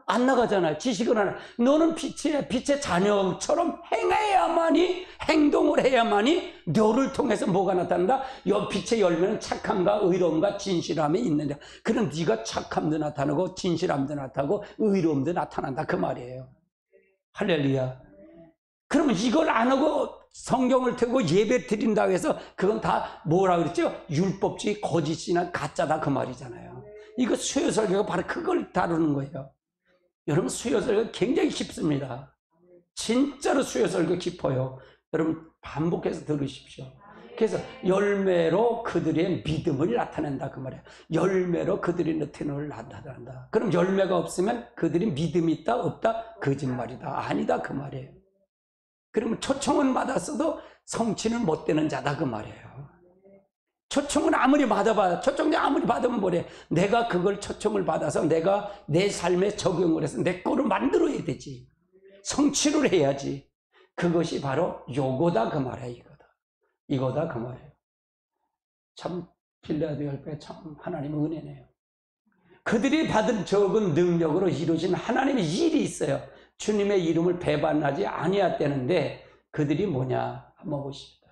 Speaker 1: 안 나가잖아요. 지식으로 나가. 너는 빛의 자녀처럼 행해야만이 행동을 해야만이 너를 통해서 뭐가 나타난다? 빛의 열매는 착함과 의로움과 진실함이 있는데 그럼 네가 착함도 나타나고 진실함도 나타나고 의로움도 나타난다 그 말이에요. 할렐루야. 그러면 이걸 안 하고 성경을 들고 예배 드린다고 해서 그건 다 뭐라 그랬죠? 율법주의 거짓이나 가짜다 그 말이잖아요. 이거 수요설교가 바로 그걸 다루는 거예요. 여러분 수요설교 굉장히 깊습니다. 진짜로 수요설교 깊어요. 여러분 반복해서 들으십시오. 그래서 열매로 그들의 믿음을 나타낸다 그 말이에요. 열매로 그들의 믿음을 나타낸다. 그럼 열매가 없으면 그들이 믿음이 있다 없다? 거짓말이다. 아니다 그 말이에요. 그러면 초청은 받았어도 성취는 못 되는 자다 그 말이에요. 초청은 아무리 받아봐, 초청자 아무리 받으면 뭐래? 내가 그걸 초청을 받아서 내가 내 삶에 적용을 해서 내 거로 만들어야 되지. 성취를 해야지. 그것이 바로 요거다 그 말이에요. 이거다 그 말이에요. 참 빌라델피아 교회 참 하나님의 은혜네요. 그들이 받은 적은 능력으로 이루어진 하나님의 일이 있어요. 주님의 이름을 배반하지 아니하였다는데 그들이 뭐냐 한번 보십시다.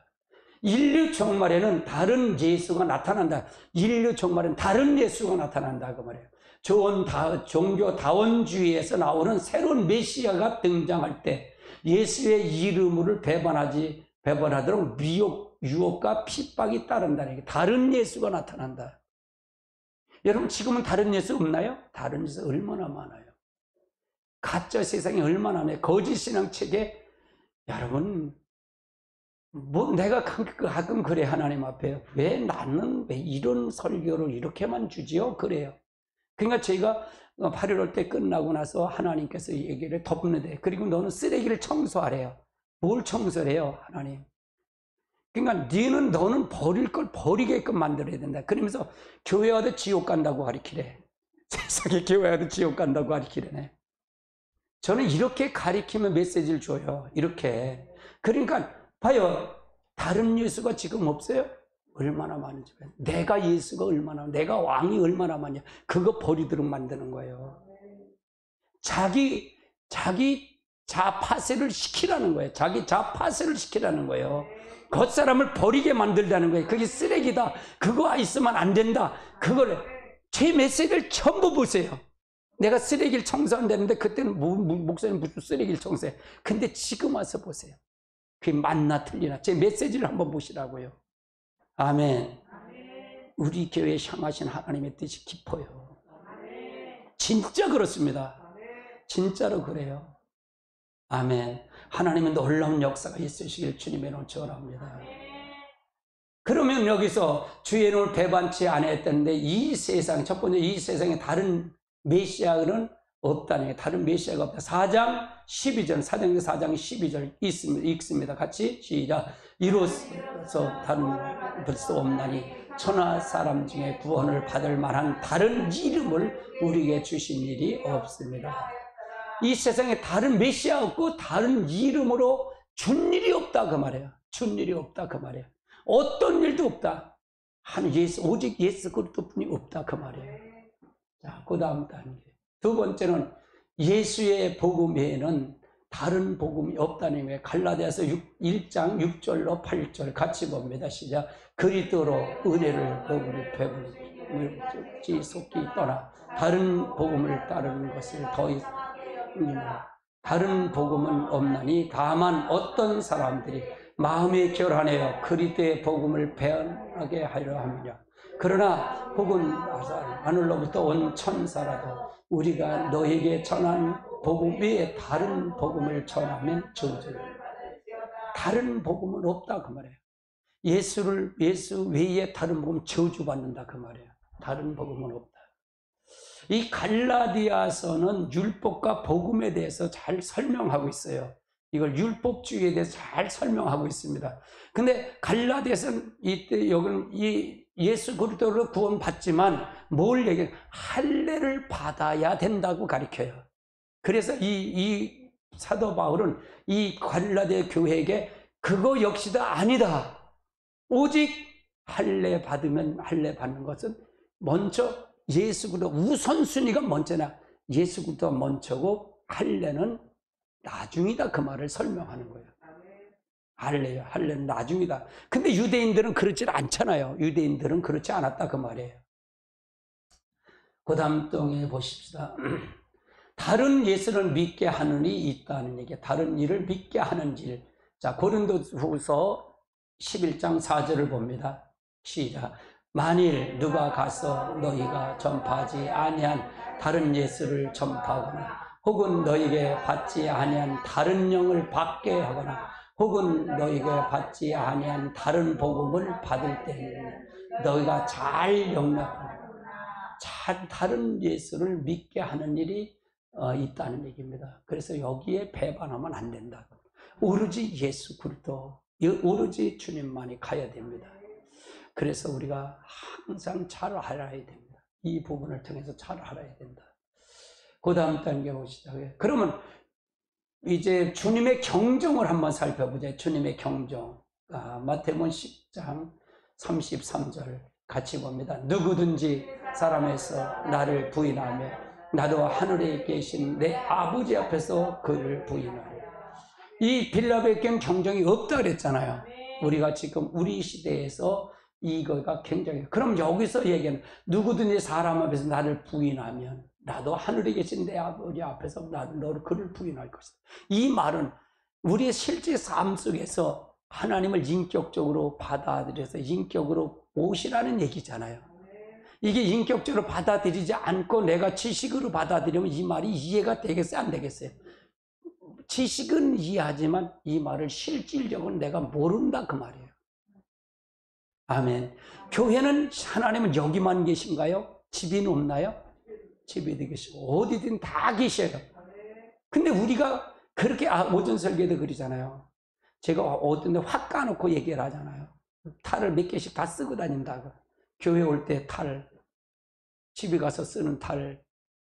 Speaker 1: 인류 종말에는 다른 예수가 나타난다. 인류 종말에는 다른 예수가 나타난다 그 말이에요. 종교 다원주의에서 나오는 새로운 메시아가 등장할 때 예수의 이름을 배반하도록 유혹과 핍박이 따른다는 얘기예요. 다른 예수가 나타난다. 여러분 지금은 다른 예수 없나요? 다른 예수 얼마나 많아요. 가짜 세상이 얼마나 많아요. 거짓 신앙 체계. 여러분 내가 가끔 그래. 하나님 앞에 왜 나는 왜 이런 설교를 이렇게만 주지요? 그래요. 그러니까 저희가 8.15 때 끝나고 나서 하나님께서 얘기를 덮는데 그리고 너는 쓰레기를 청소하래요. 뭘 청소를 해요? 하나님. 그러니까 너는 버릴 걸 버리게끔 만들어야 된다. 그러면서 교회 와도 지옥 간다고 가르치래. 세상에 교회도 지옥 간다고 가르치려네. 저는 이렇게 가르치면 메시지를 줘요. 이렇게. 그러니까 봐요. 다른 예수가 지금 없어요? 얼마나 많은지. 내가 예수가 얼마나, 내가 왕이 얼마나 많냐. 그거 버리도록 만드는 거예요. 자기 자파세를 시키라는 거예요. 자기 자파세를 시키라는 거예요. 겉사람을 버리게 만들다는 거예요. 그게 쓰레기다. 그거 있으면 안 된다. 그걸, 제 메시지를 전부 보세요. 내가 쓰레기를 청소한다는데 그때는 목사님 무슨 쓰레기를 청소해. 근데 지금 와서 보세요. 그게 맞나 틀리나. 제 메시지를 한번 보시라고요. 아멘. 우리 교회에 향하신 하나님의 뜻이 깊어요. 진짜 그렇습니다. 진짜로 그래요. 아멘. 하나님은 놀라운 역사가 있으시길 주님의 이름으로 축원합니다. 그러면 여기서 주의 이름을 배반치 아니했다는데 이 세상, 첫 번째 이 세상에 다른 메시아는 없다는 게, 다른 메시아가 없다. 4장 12절, 사도행전 4장 12절 읽습니다. 같이 시작. 이로써 다른 벌써 없나니 천하 사람 중에 구원을 받을 만한 다른 이름을 우리에게 주신 일이 없습니다. 이 세상에 다른 메시아 없고 다른 이름으로 준 일이 없다 그 말이에요. 준 일이 없다 그 말이에요. 어떤 일도 없다. 오직 예수 그리스도뿐이 없다 그 말이에요. 자, 그 다음 단계. 두 번째는 예수의 복음 외에는 다른 복음이 없다는 거예요. 갈라디아서 1장 6절로 8절 같이 봅니다. 시작. 그리스도로 은혜를 복음을 배불리 속히 떠나 다른 복음을 따르는 것을 더 다른 복음은 없나니 다만 어떤 사람들이 마음에 결하여 그리스도의 복음을 배언하게 하려 함이냐. 그러나 혹은 하늘로부터 온 천사라도 우리가 너에게 전한 복음 외에 다른 복음을 전하면 저주를. 다른 복음은 없다 그 말이에요. 예수 외에 다른 복음 저주받는다 그 말이에요. 다른 복음은 없다. 이 갈라디아서는 율법과 복음에 대해서 잘 설명하고 있어요. 이걸 율법주의에 대해서 잘 설명하고 있습니다. 근데 갈라디아서는 이때 여기는 이 예수 그리스도로 구원받지만 뭘 얘기해? 할례를 받아야 된다고 가르쳐요. 그래서 이 사도 바울은 이 갈라디아 교회에게 그거 역시도 아니다. 오직 할례 받으면 할례 받는 것은 먼저 예수 그리스도 우선순위가 먼저나 예수 그리스도가 먼저고 할례는 나중이다 그 말을 설명하는 거예요. 할례는 나중이다. 근데 유대인들은 그렇지 않잖아요. 유대인들은 그렇지 않았다 그 말이에요. 그 다음 동에 보십시다. 다른 예수를 믿게 하는 일이 있다는 얘기예요. 다른 일을 믿게 하는 일. 자, 고린도후서 11장 4절을 봅니다. 시작. 만일 누가 가서 너희가 전파하지 아니한 다른 예수를 전파하거나 혹은 너희에게 받지 아니한 다른 영을 받게 하거나 혹은 너희에게 받지 아니한 다른 복음을 받을 때는 너희가 잘 용납하고 다른 예수를 믿게 하는 일이 있다는 얘기입니다. 그래서 여기에 배반하면 안 된다. 오로지 예수 그리스도, 오로지 주님만이 가야 됩니다. 그래서 우리가 항상 잘 알아야 됩니다. 이 부분을 통해서 잘 알아야 된다. 그 다음 단계 보시죠. 그러면 이제 주님의 경종을 한번 살펴보자. 주님의 경종. 마태복음 10장 33절 같이 봅니다. 누구든지 사람에서 나를 부인하며 나도 하늘에 계신 내 아버지 앞에서 그를 부인하리. 이 빌라벨경 경종이 없다 그랬잖아요. 우리가 지금 우리 시대에서 이거가 굉장히, 그럼 여기서 얘기하는 누구든지 사람 앞에서 나를 부인하면 나도 하늘에 계신 내 아버지 앞에서 너를 그를 부인할 것이다. 이 말은 우리의 실제 삶 속에서 하나님을 인격적으로 받아들여서 인격으로 모시라는 얘기잖아요. 이게 인격적으로 받아들이지 않고 내가 지식으로 받아들이면 이 말이 이해가 되겠어요? 안 되겠어요? 지식은 이해하지만 이 말을 실질적으로 내가 모른다 그 말이에요. 아멘. 교회는 하나님은 여기만 계신가요? 집이 없나요? 집에도 계시고 어디든 다 계셔요. 근데 우리가 그렇게 오전 설교도 그러잖아요. 제가 어떤 데 확 까놓고 얘기를 하잖아요. 탈을 몇 개씩 다 쓰고 다닌다고. 교회 올 때 탈 집에 가서 쓰는 탈,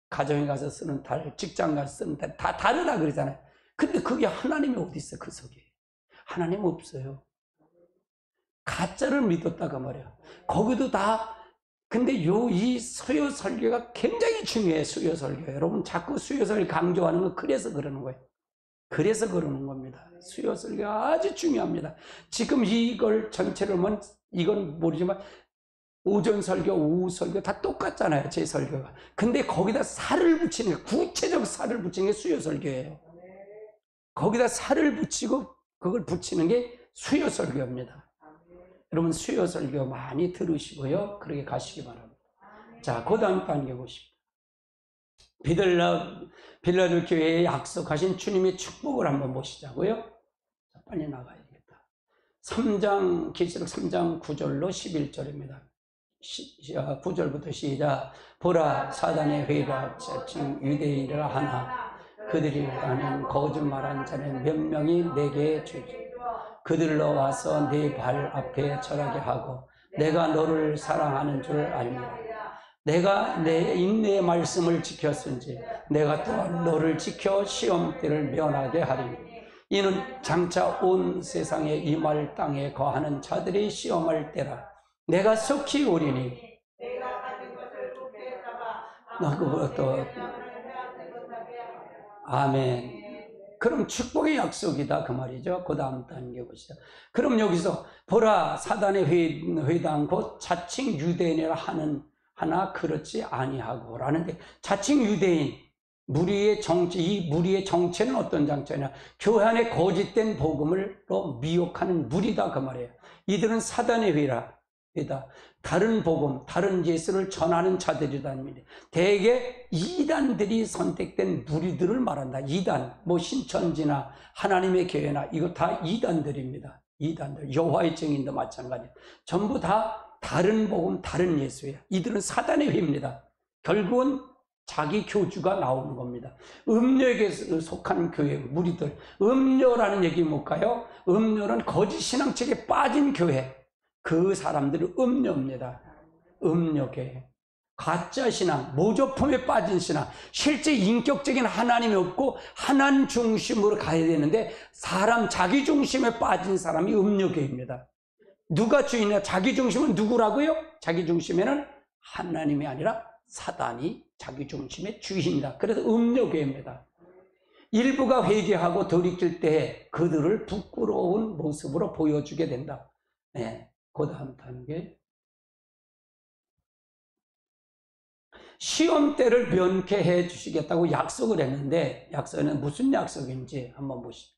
Speaker 1: 가정에 가서 쓰는 탈, 직장 가서 쓰는 탈, 다 다르다 그러잖아요. 근데 그게 하나님이 어디 있어요? 그 속에. 하나님 없어요. 가짜를 믿었다가 말이에요. 거기도 다, 근데 이 수요 설교가 굉장히 중요해요. 수요 설교. 여러분 자꾸 수요 설교 강조하는 건 그래서 그러는 거예요. 그래서 그러는 겁니다. 수요 설교가 아주 중요합니다. 지금 이걸 전체로 보면 이건 모르지만 오전 설교, 오후 설교 다 똑같잖아요. 제 설교가. 근데 거기다 살을 붙이는 게, 구체적 살을 붙이는 게 수요 설교예요. 거기다 살을 붙이고 그걸 붙이는 게 수요 설교입니다. 여러분 수요 설교 많이 들으시고요. 그렇게 가시기 바랍니다. 자, 그 다음 단계 보십시오. 빌라델피아에 약속하신 주님의 축복을 한번 보시자고요. 자, 빨리 나가야겠다. 3장, 계시록 3장 9절로 11절입니다. 9절부터 시작. 보라, 사단의 회의라 자칭 유대인이라 하나 그들이 아닌 거짓말한 자는 몇 명이 내게 주지. 그들로 와서 네 발 앞에 절하게 하고 내가 너를 사랑하는 줄 알미라. 내가 내 인내의 말씀을 지켰은지 내가 또한 너를 지켜 시험 때를 면하게 하리니 이는 장차 온 세상에 임할 땅에 거하는 자들이 시험할 때라. 내가 속히 오리니 또 아멘. 그럼 축복의 약속이다 그 말이죠. 그 다음 단계 보시죠. 그럼 여기서 보라, 사단의 회당 곧 자칭 유대인이라 하나 그렇지 아니하고 라는데, 자칭 유대인, 무리의 정체, 이 무리의 정체는 어떤 정체냐? 교회 안에 거짓된 복음을 또 미혹하는 무리다 그 말이에요. 이들은 사단의 회다. 다른 복음, 다른 예수를 전하는 자들이다. 대개 이단들이 선택된 무리들을 말한다. 이단, 뭐 신천지나 하나님의 교회나 이거 다 이단들입니다. 이단들, 여호와의 증인도 마찬가지예요. 전부 다 다른 복음, 다른 예수예요. 이들은 사단의 회입니다. 결국은 자기 교주가 나오는 겁니다. 음료에게 속한 교회, 무리들. 음료라는 얘기 뭘까요? 음료는 거짓 신앙책에 빠진 교회. 그 사람들은 음료입니다. 음료계. 가짜 신앙, 모조품에 빠진 신앙. 실제 인격적인 하나님이 없고 하나님 중심으로 가야 되는데 사람 자기 중심에 빠진 사람이 음료계입니다. 누가 주인이냐? 자기 중심은 누구라고요? 자기 중심에는 하나님이 아니라 사단이 자기 중심의 주인이다. 그래서 음료계입니다. 일부가 회개하고 돌이킬 때 그들을 부끄러운 모습으로 보여주게 된다. 네. 그 다음 단계. 시험 때를 면케해 주시겠다고 약속을 했는데, 약속은 무슨 약속인지 한번 보십시오.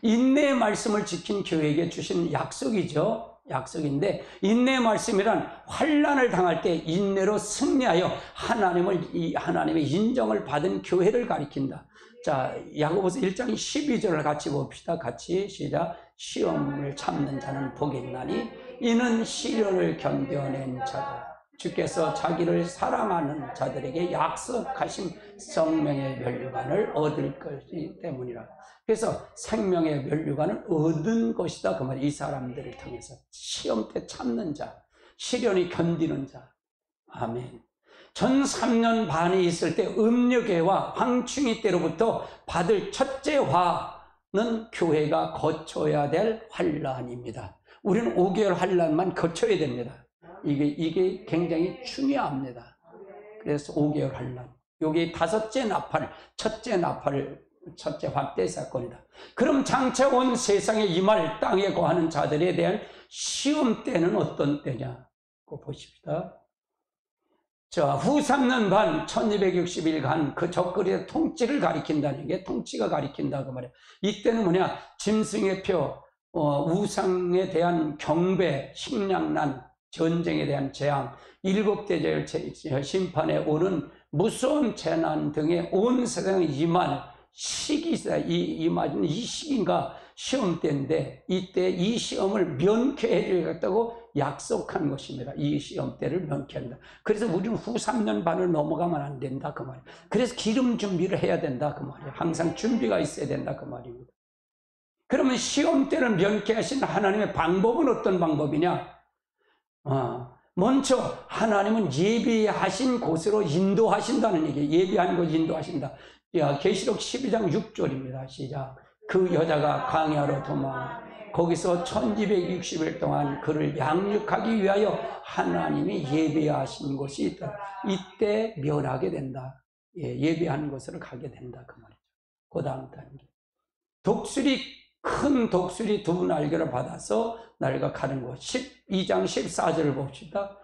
Speaker 1: 인내의 말씀을 지킨 교회에게 주신 약속이죠. 약속인데, 인내의 말씀이란 환난을 당할 때 인내로 승리하여 하나님의 인정을 받은 교회를 가리킨다. 자, 야고보서 1장 12절을 같이 봅시다. 같이 시작. 시험을 참는 자는 복이 있나니 이는 시련을 견뎌낸 자다. 주께서 자기를 사랑하는 자들에게 약속하신 생명의 면류관을 얻을 것이기 때문이라. 그래서 생명의 면류관을 얻은 것이다 그 말이에요. 이 사람들을 통해서 시험 때 참는 자, 시련이 견디는 자. 아멘. 전 3년 반이 있을 때 음력계와 황충이 때로부터 받을 첫째 화는 교회가 거쳐야 될 환란입니다. 우리는 5개월 환란만 거쳐야 됩니다. 이게 굉장히 중요합니다. 그래서 5개월 환란. 여기 다섯째 나팔, 첫째 확대 사건이다. 그럼 장차 온 세상에 임할 땅에 거하는 자들에 대한 시험 때는 어떤 때냐? 그 보십시다. 자, 후 3년 반, 1260일간 그 적그리스도의 통치를 가리킨다는 게 통치가 가리킨다 그 말이에요. 이때는 뭐냐? 짐승의 표, 우상에 대한 경배, 식량난, 전쟁에 대한 재앙, 7대절 심판에 오는 무서운 재난 등의 온 세상에 임할 시기다. 임하는 이 시기가 시험 때인데 이때 이 시험을 면케해 주겠다고 약속한 것입니다. 이 시험 때를 면케한다. 그래서 우리는 후 3년 반을 넘어가면 안 된다 그 말이에요. 그래서 기름 준비를 해야 된다 그 말이에요. 항상 준비가 있어야 된다 그 말입니다. 그러면 시험 때를 면케하신 하나님의 방법은 어떤 방법이냐? 먼저 하나님은 예비하신 곳으로 인도하신다는 얘기예요. 예비한 곳 인도하신다. 계시록 12장 6절입니다. 시작. 그 여자가 광야로 도망 거기서 1260일 동안 그를 양육하기 위하여 하나님이 예비하신 곳이 있다. 이때 면하게 된다. 예비한 곳으로 가게 된다 그 말이죠. 그 다음 단계. 큰 독수리 두 날개를 받아서 날아가는 곳. 12장 14절을 봅시다.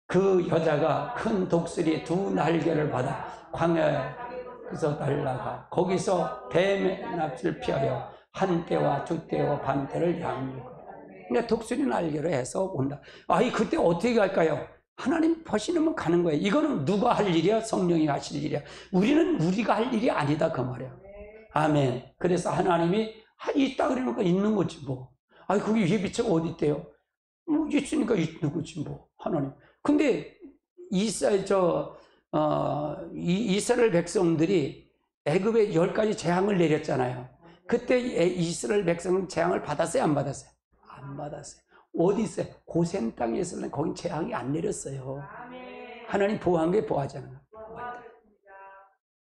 Speaker 1: 그 여자가 큰 독수리 두 날개를 받아 광야에서 날아가 거기서 뱀의 납치를 피하여 한 떼와 두 떼와 반 떼를 양육하고. 그러니까 독수리 날개로 해서 온다. 그때 어떻게 갈까요? 하나님 보시면 가는 거예요. 이거는 누가 할 일이야? 성령이 하실 일이야. 우리가 할 일이 아니다 그 말이야. 아멘. 그래서 하나님이 있다 그러니까 있는 거지 뭐. 그게 예비처가 어디 있대요? 뭐 있으니까 있는 거지 뭐. 하나님. 근데 이스라엘 백성들이 애굽에 10가지 재앙을 내렸잖아요. 그때 이스라엘 백성은 재앙을 받았어요? 안 받았어요? 안 받았어요. 어디 있어요? 고센 땅에 있었는데 거긴 재앙이 안 내렸어요. 하나님 보호한 게 보호하잖아요.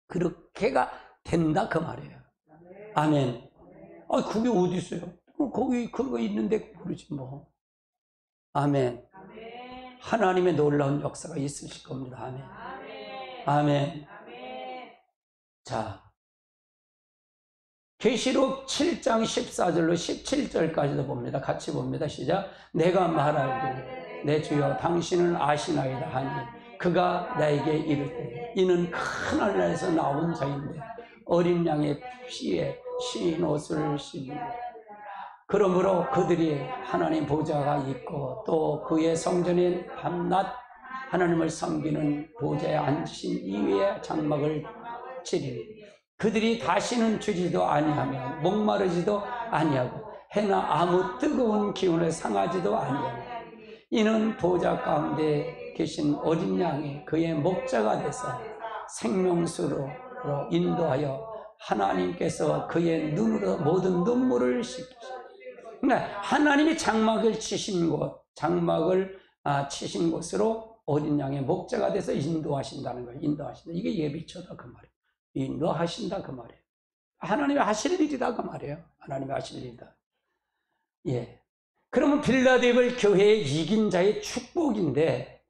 Speaker 1: 그렇게가 된다 그 말이에요. 아멘. 그게 어디 있어요? 거기 그거 있는데 모르지 뭐. 아멘. 하나님의 놀라운 역사가 있으실 겁니다. 아멘. 아멘. 자, 계시록 7장 14절로 17절까지도 봅니다. 같이 봅니다. 시작. 내가 말하기를 내 주여 당신은 아시나이다 하니 그가 나에게 이르되 이는 큰 하늘에서 나온 자인데 어린 양의 피에 신 옷을 신고 그러므로 그들이 하나님 보좌가 있고 또 그의 성전에 밤낮 하나님을 섬기는 보좌에 앉으신 이외의 장막을 치리니 그들이 다시는 주지도 아니하며 목마르지도 아니하고 해나 아무 뜨거운 기운을 상하지도 아니하고 이는 보좌 가운데 계신 어린 양이 그의 목자가 돼서 생명수로 인도하여 하나님께서 그의 눈으로 모든 눈물을 씻기시고 그러니까 하나님이 장막을 치신 곳으로 어린 양의 목자가 돼서 인도하신다는 거예요. 인도하신다. 이게 예비처다 그 말이에요. 인도하신다 그 말이에요. 하나님이 하실 일이다 그 말이에요. 하나님이 하실 일이다. 예. 그러면 빌라델비아 교회의 이긴 자의 축복인데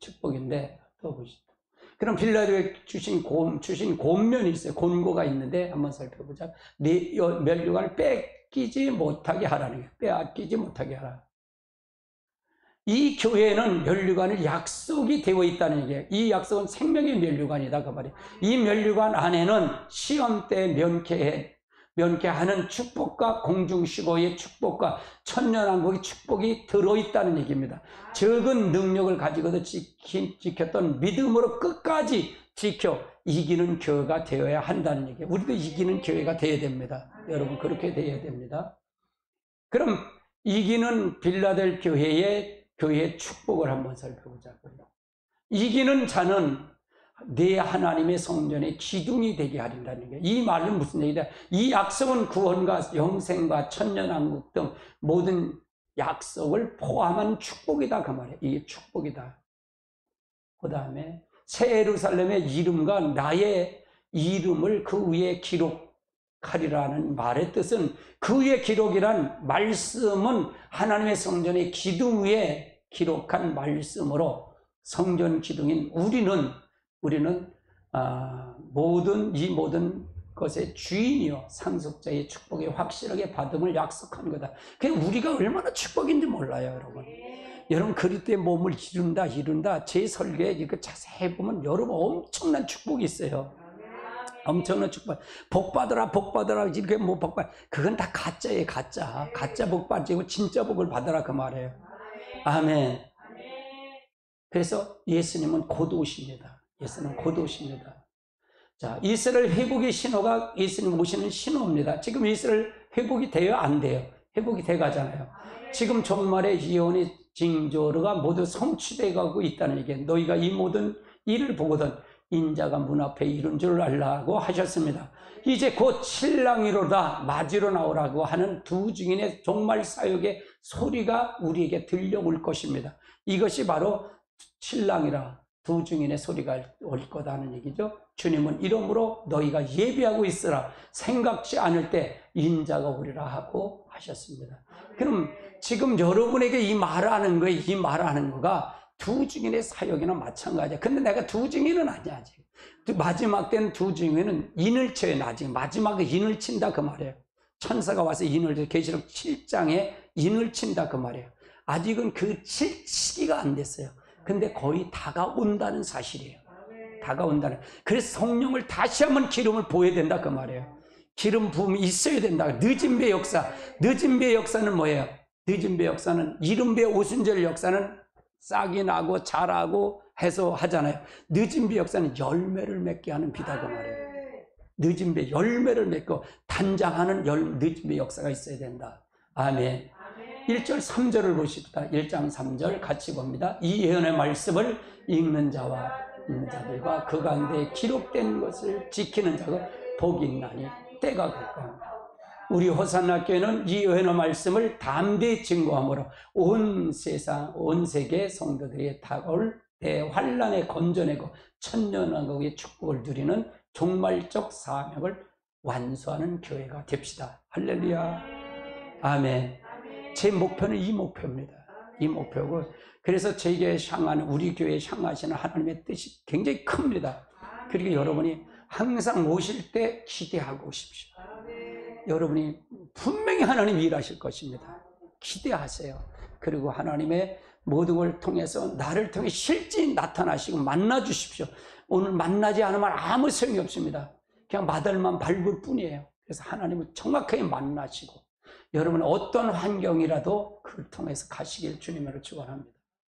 Speaker 1: 또 보시죠. 그럼 빌라델비아 주신 곤면이 있어요. 곤고가 있는데 한번 살펴보자. 네 면류관을 뺏기지 못하게 하라는 거예요. 빼앗기지 못하게 하라. 이 교회는 면류관을 약속이 되어 있다는 얘기예요. 이 약속은 생명의 면류관이다 그 말이에요. 이 면류관 안에는 시험 때 면케하는 축복과 공중시고의 축복과 천년왕국의 축복이 들어있다는 얘기입니다. 적은 능력을 가지고도 지켰던 믿음으로 끝까지 지켜 이기는 교회가 되어야 한다는 얘기예요. 우리도 이기는 교회가 되어야 됩니다. 여러분 그렇게 되어야 됩니다. 그럼 이기는 빌라델비아 교회의 축복을 한번 살펴보자고요. 이기는 자는 내 하나님의 성전의 기둥이 되게 하린다는 거예요. 이 말은 무슨 얘기다? 이 약속은 구원과 영생과 천년왕국 등 모든 약속을 포함한 축복이다 그 말이에요. 이게 축복이다. 그 다음에 새 예루살렘의 이름과 나의 이름을 그 위에 기록하리라는 말의 뜻은 그 위에 기록이란 말씀은 하나님의 성전의 기둥 위에 기록한 말씀으로 성전 기둥인 우리는 모든 것의 주인이요 상속자의 축복이 확실하게 받음을 약속한 거다. 그게 우리가 얼마나 축복인지 몰라요, 여러분. 여러분 그리스도의 몸을 이룬다. 제 설교에 이거 자세히 보면 여러분 엄청난 축복이 있어요. 엄청난 축복. 복 받으라 이렇게 뭐 복 받. 그건 다 가짜예요, 가짜 복 받지고 진짜 복을 받으라 그 말이에요. 아멘. 그래서 예수님은 곧 오십니다. 예수는 곧 오십니다. 자, 이스라엘 회복의 신호가 예수님 오시는 신호입니다. 지금 이스라엘 회복이 돼요? 안 돼요? 회복이 돼 가잖아요. 지금 종말의 예언의 징조가 모두 성취되어 가고 있다는 얘기예요. 너희가 이 모든 일을 보거든 인자가 문 앞에 이른 줄 알라고 하셨습니다. 이제 곧 신랑이로다 맞으러 나오라고 하는 두 증인의 종말 사역의 소리가 우리에게 들려올 것입니다. 이것이 바로 신랑이라 두 증인의 소리가 올 거다는 얘기죠. 주님은 이러므로 너희가 예비하고 있으라, 생각지 않을 때 인자가 오리라 하고 하셨습니다. 그럼 지금 여러분에게 이 말하는 거에 이 말하는 거가 두 증인의 사역이나 마찬가지야. 근데 내가 두 증인은 아니야. 아직. 마지막 때는 두 증인은 인을 쳐요. 나중에 마지막에 인을 친다 그 말이에요. 천사가 와서 인을, 계시록 7장에 인을 친다 그 말이에요. 아직은 그 칠 시기가 안 됐어요. 근데 거의 다가온다는 사실이에요. 다가온다는. 그래서 성령을 다시 한번 기름을 부어야 된다 그 말이에요. 기름 부음이 있어야 된다. 늦은 배 역사. 늦은 배 역사는 뭐예요? 늦은 배 역사는, 이른 배 오순절 역사는 싹이 나고 자라고 해서 하잖아요. 늦은 배 역사는 열매를 맺게 하는 비다 그 말이에요. 늦은 배 열매를 맺고 단장하는 늦은 배 역사가 있어야 된다. 아멘. 1절 3절을 보십시다. 1장 3절 같이 봅니다. 이 예언의 말씀을 읽는 자와 읽는 자들과 그 가운데 기록된 것을 지키는 자가 복이 있나니 때가 가까운다. 우리 호산나 교회는 이 예언의 말씀을 담대히 증거함으로 온 세상, 온 세계 성도들이 다가올 대환란에 건져내고 천년왕국의 축복을 누리는 종말적 사명을 완수하는 교회가 됩시다. 할렐루야. 아멘. 제 목표는 이 목표입니다. 이 목표고, 그래서 제게 향하는, 우리 교회에 향하시는 하나님의 뜻이 굉장히 큽니다. 그리고 여러분이 항상 오실 때 기대하고 오십시오. 여러분이 분명히 하나님 일하실 것입니다. 기대하세요. 그리고 하나님의 모든 걸 통해서 나를 통해 실제 나타나시고 만나 주십시오. 오늘 만나지 않으면 아무 소용이 없습니다. 그냥 마들만 밟을 뿐이에요. 그래서 하나님을 정확하게 만나시고 여러분 어떤 환경이라도 그를 통해서 가시길 주님으로 축원합니다.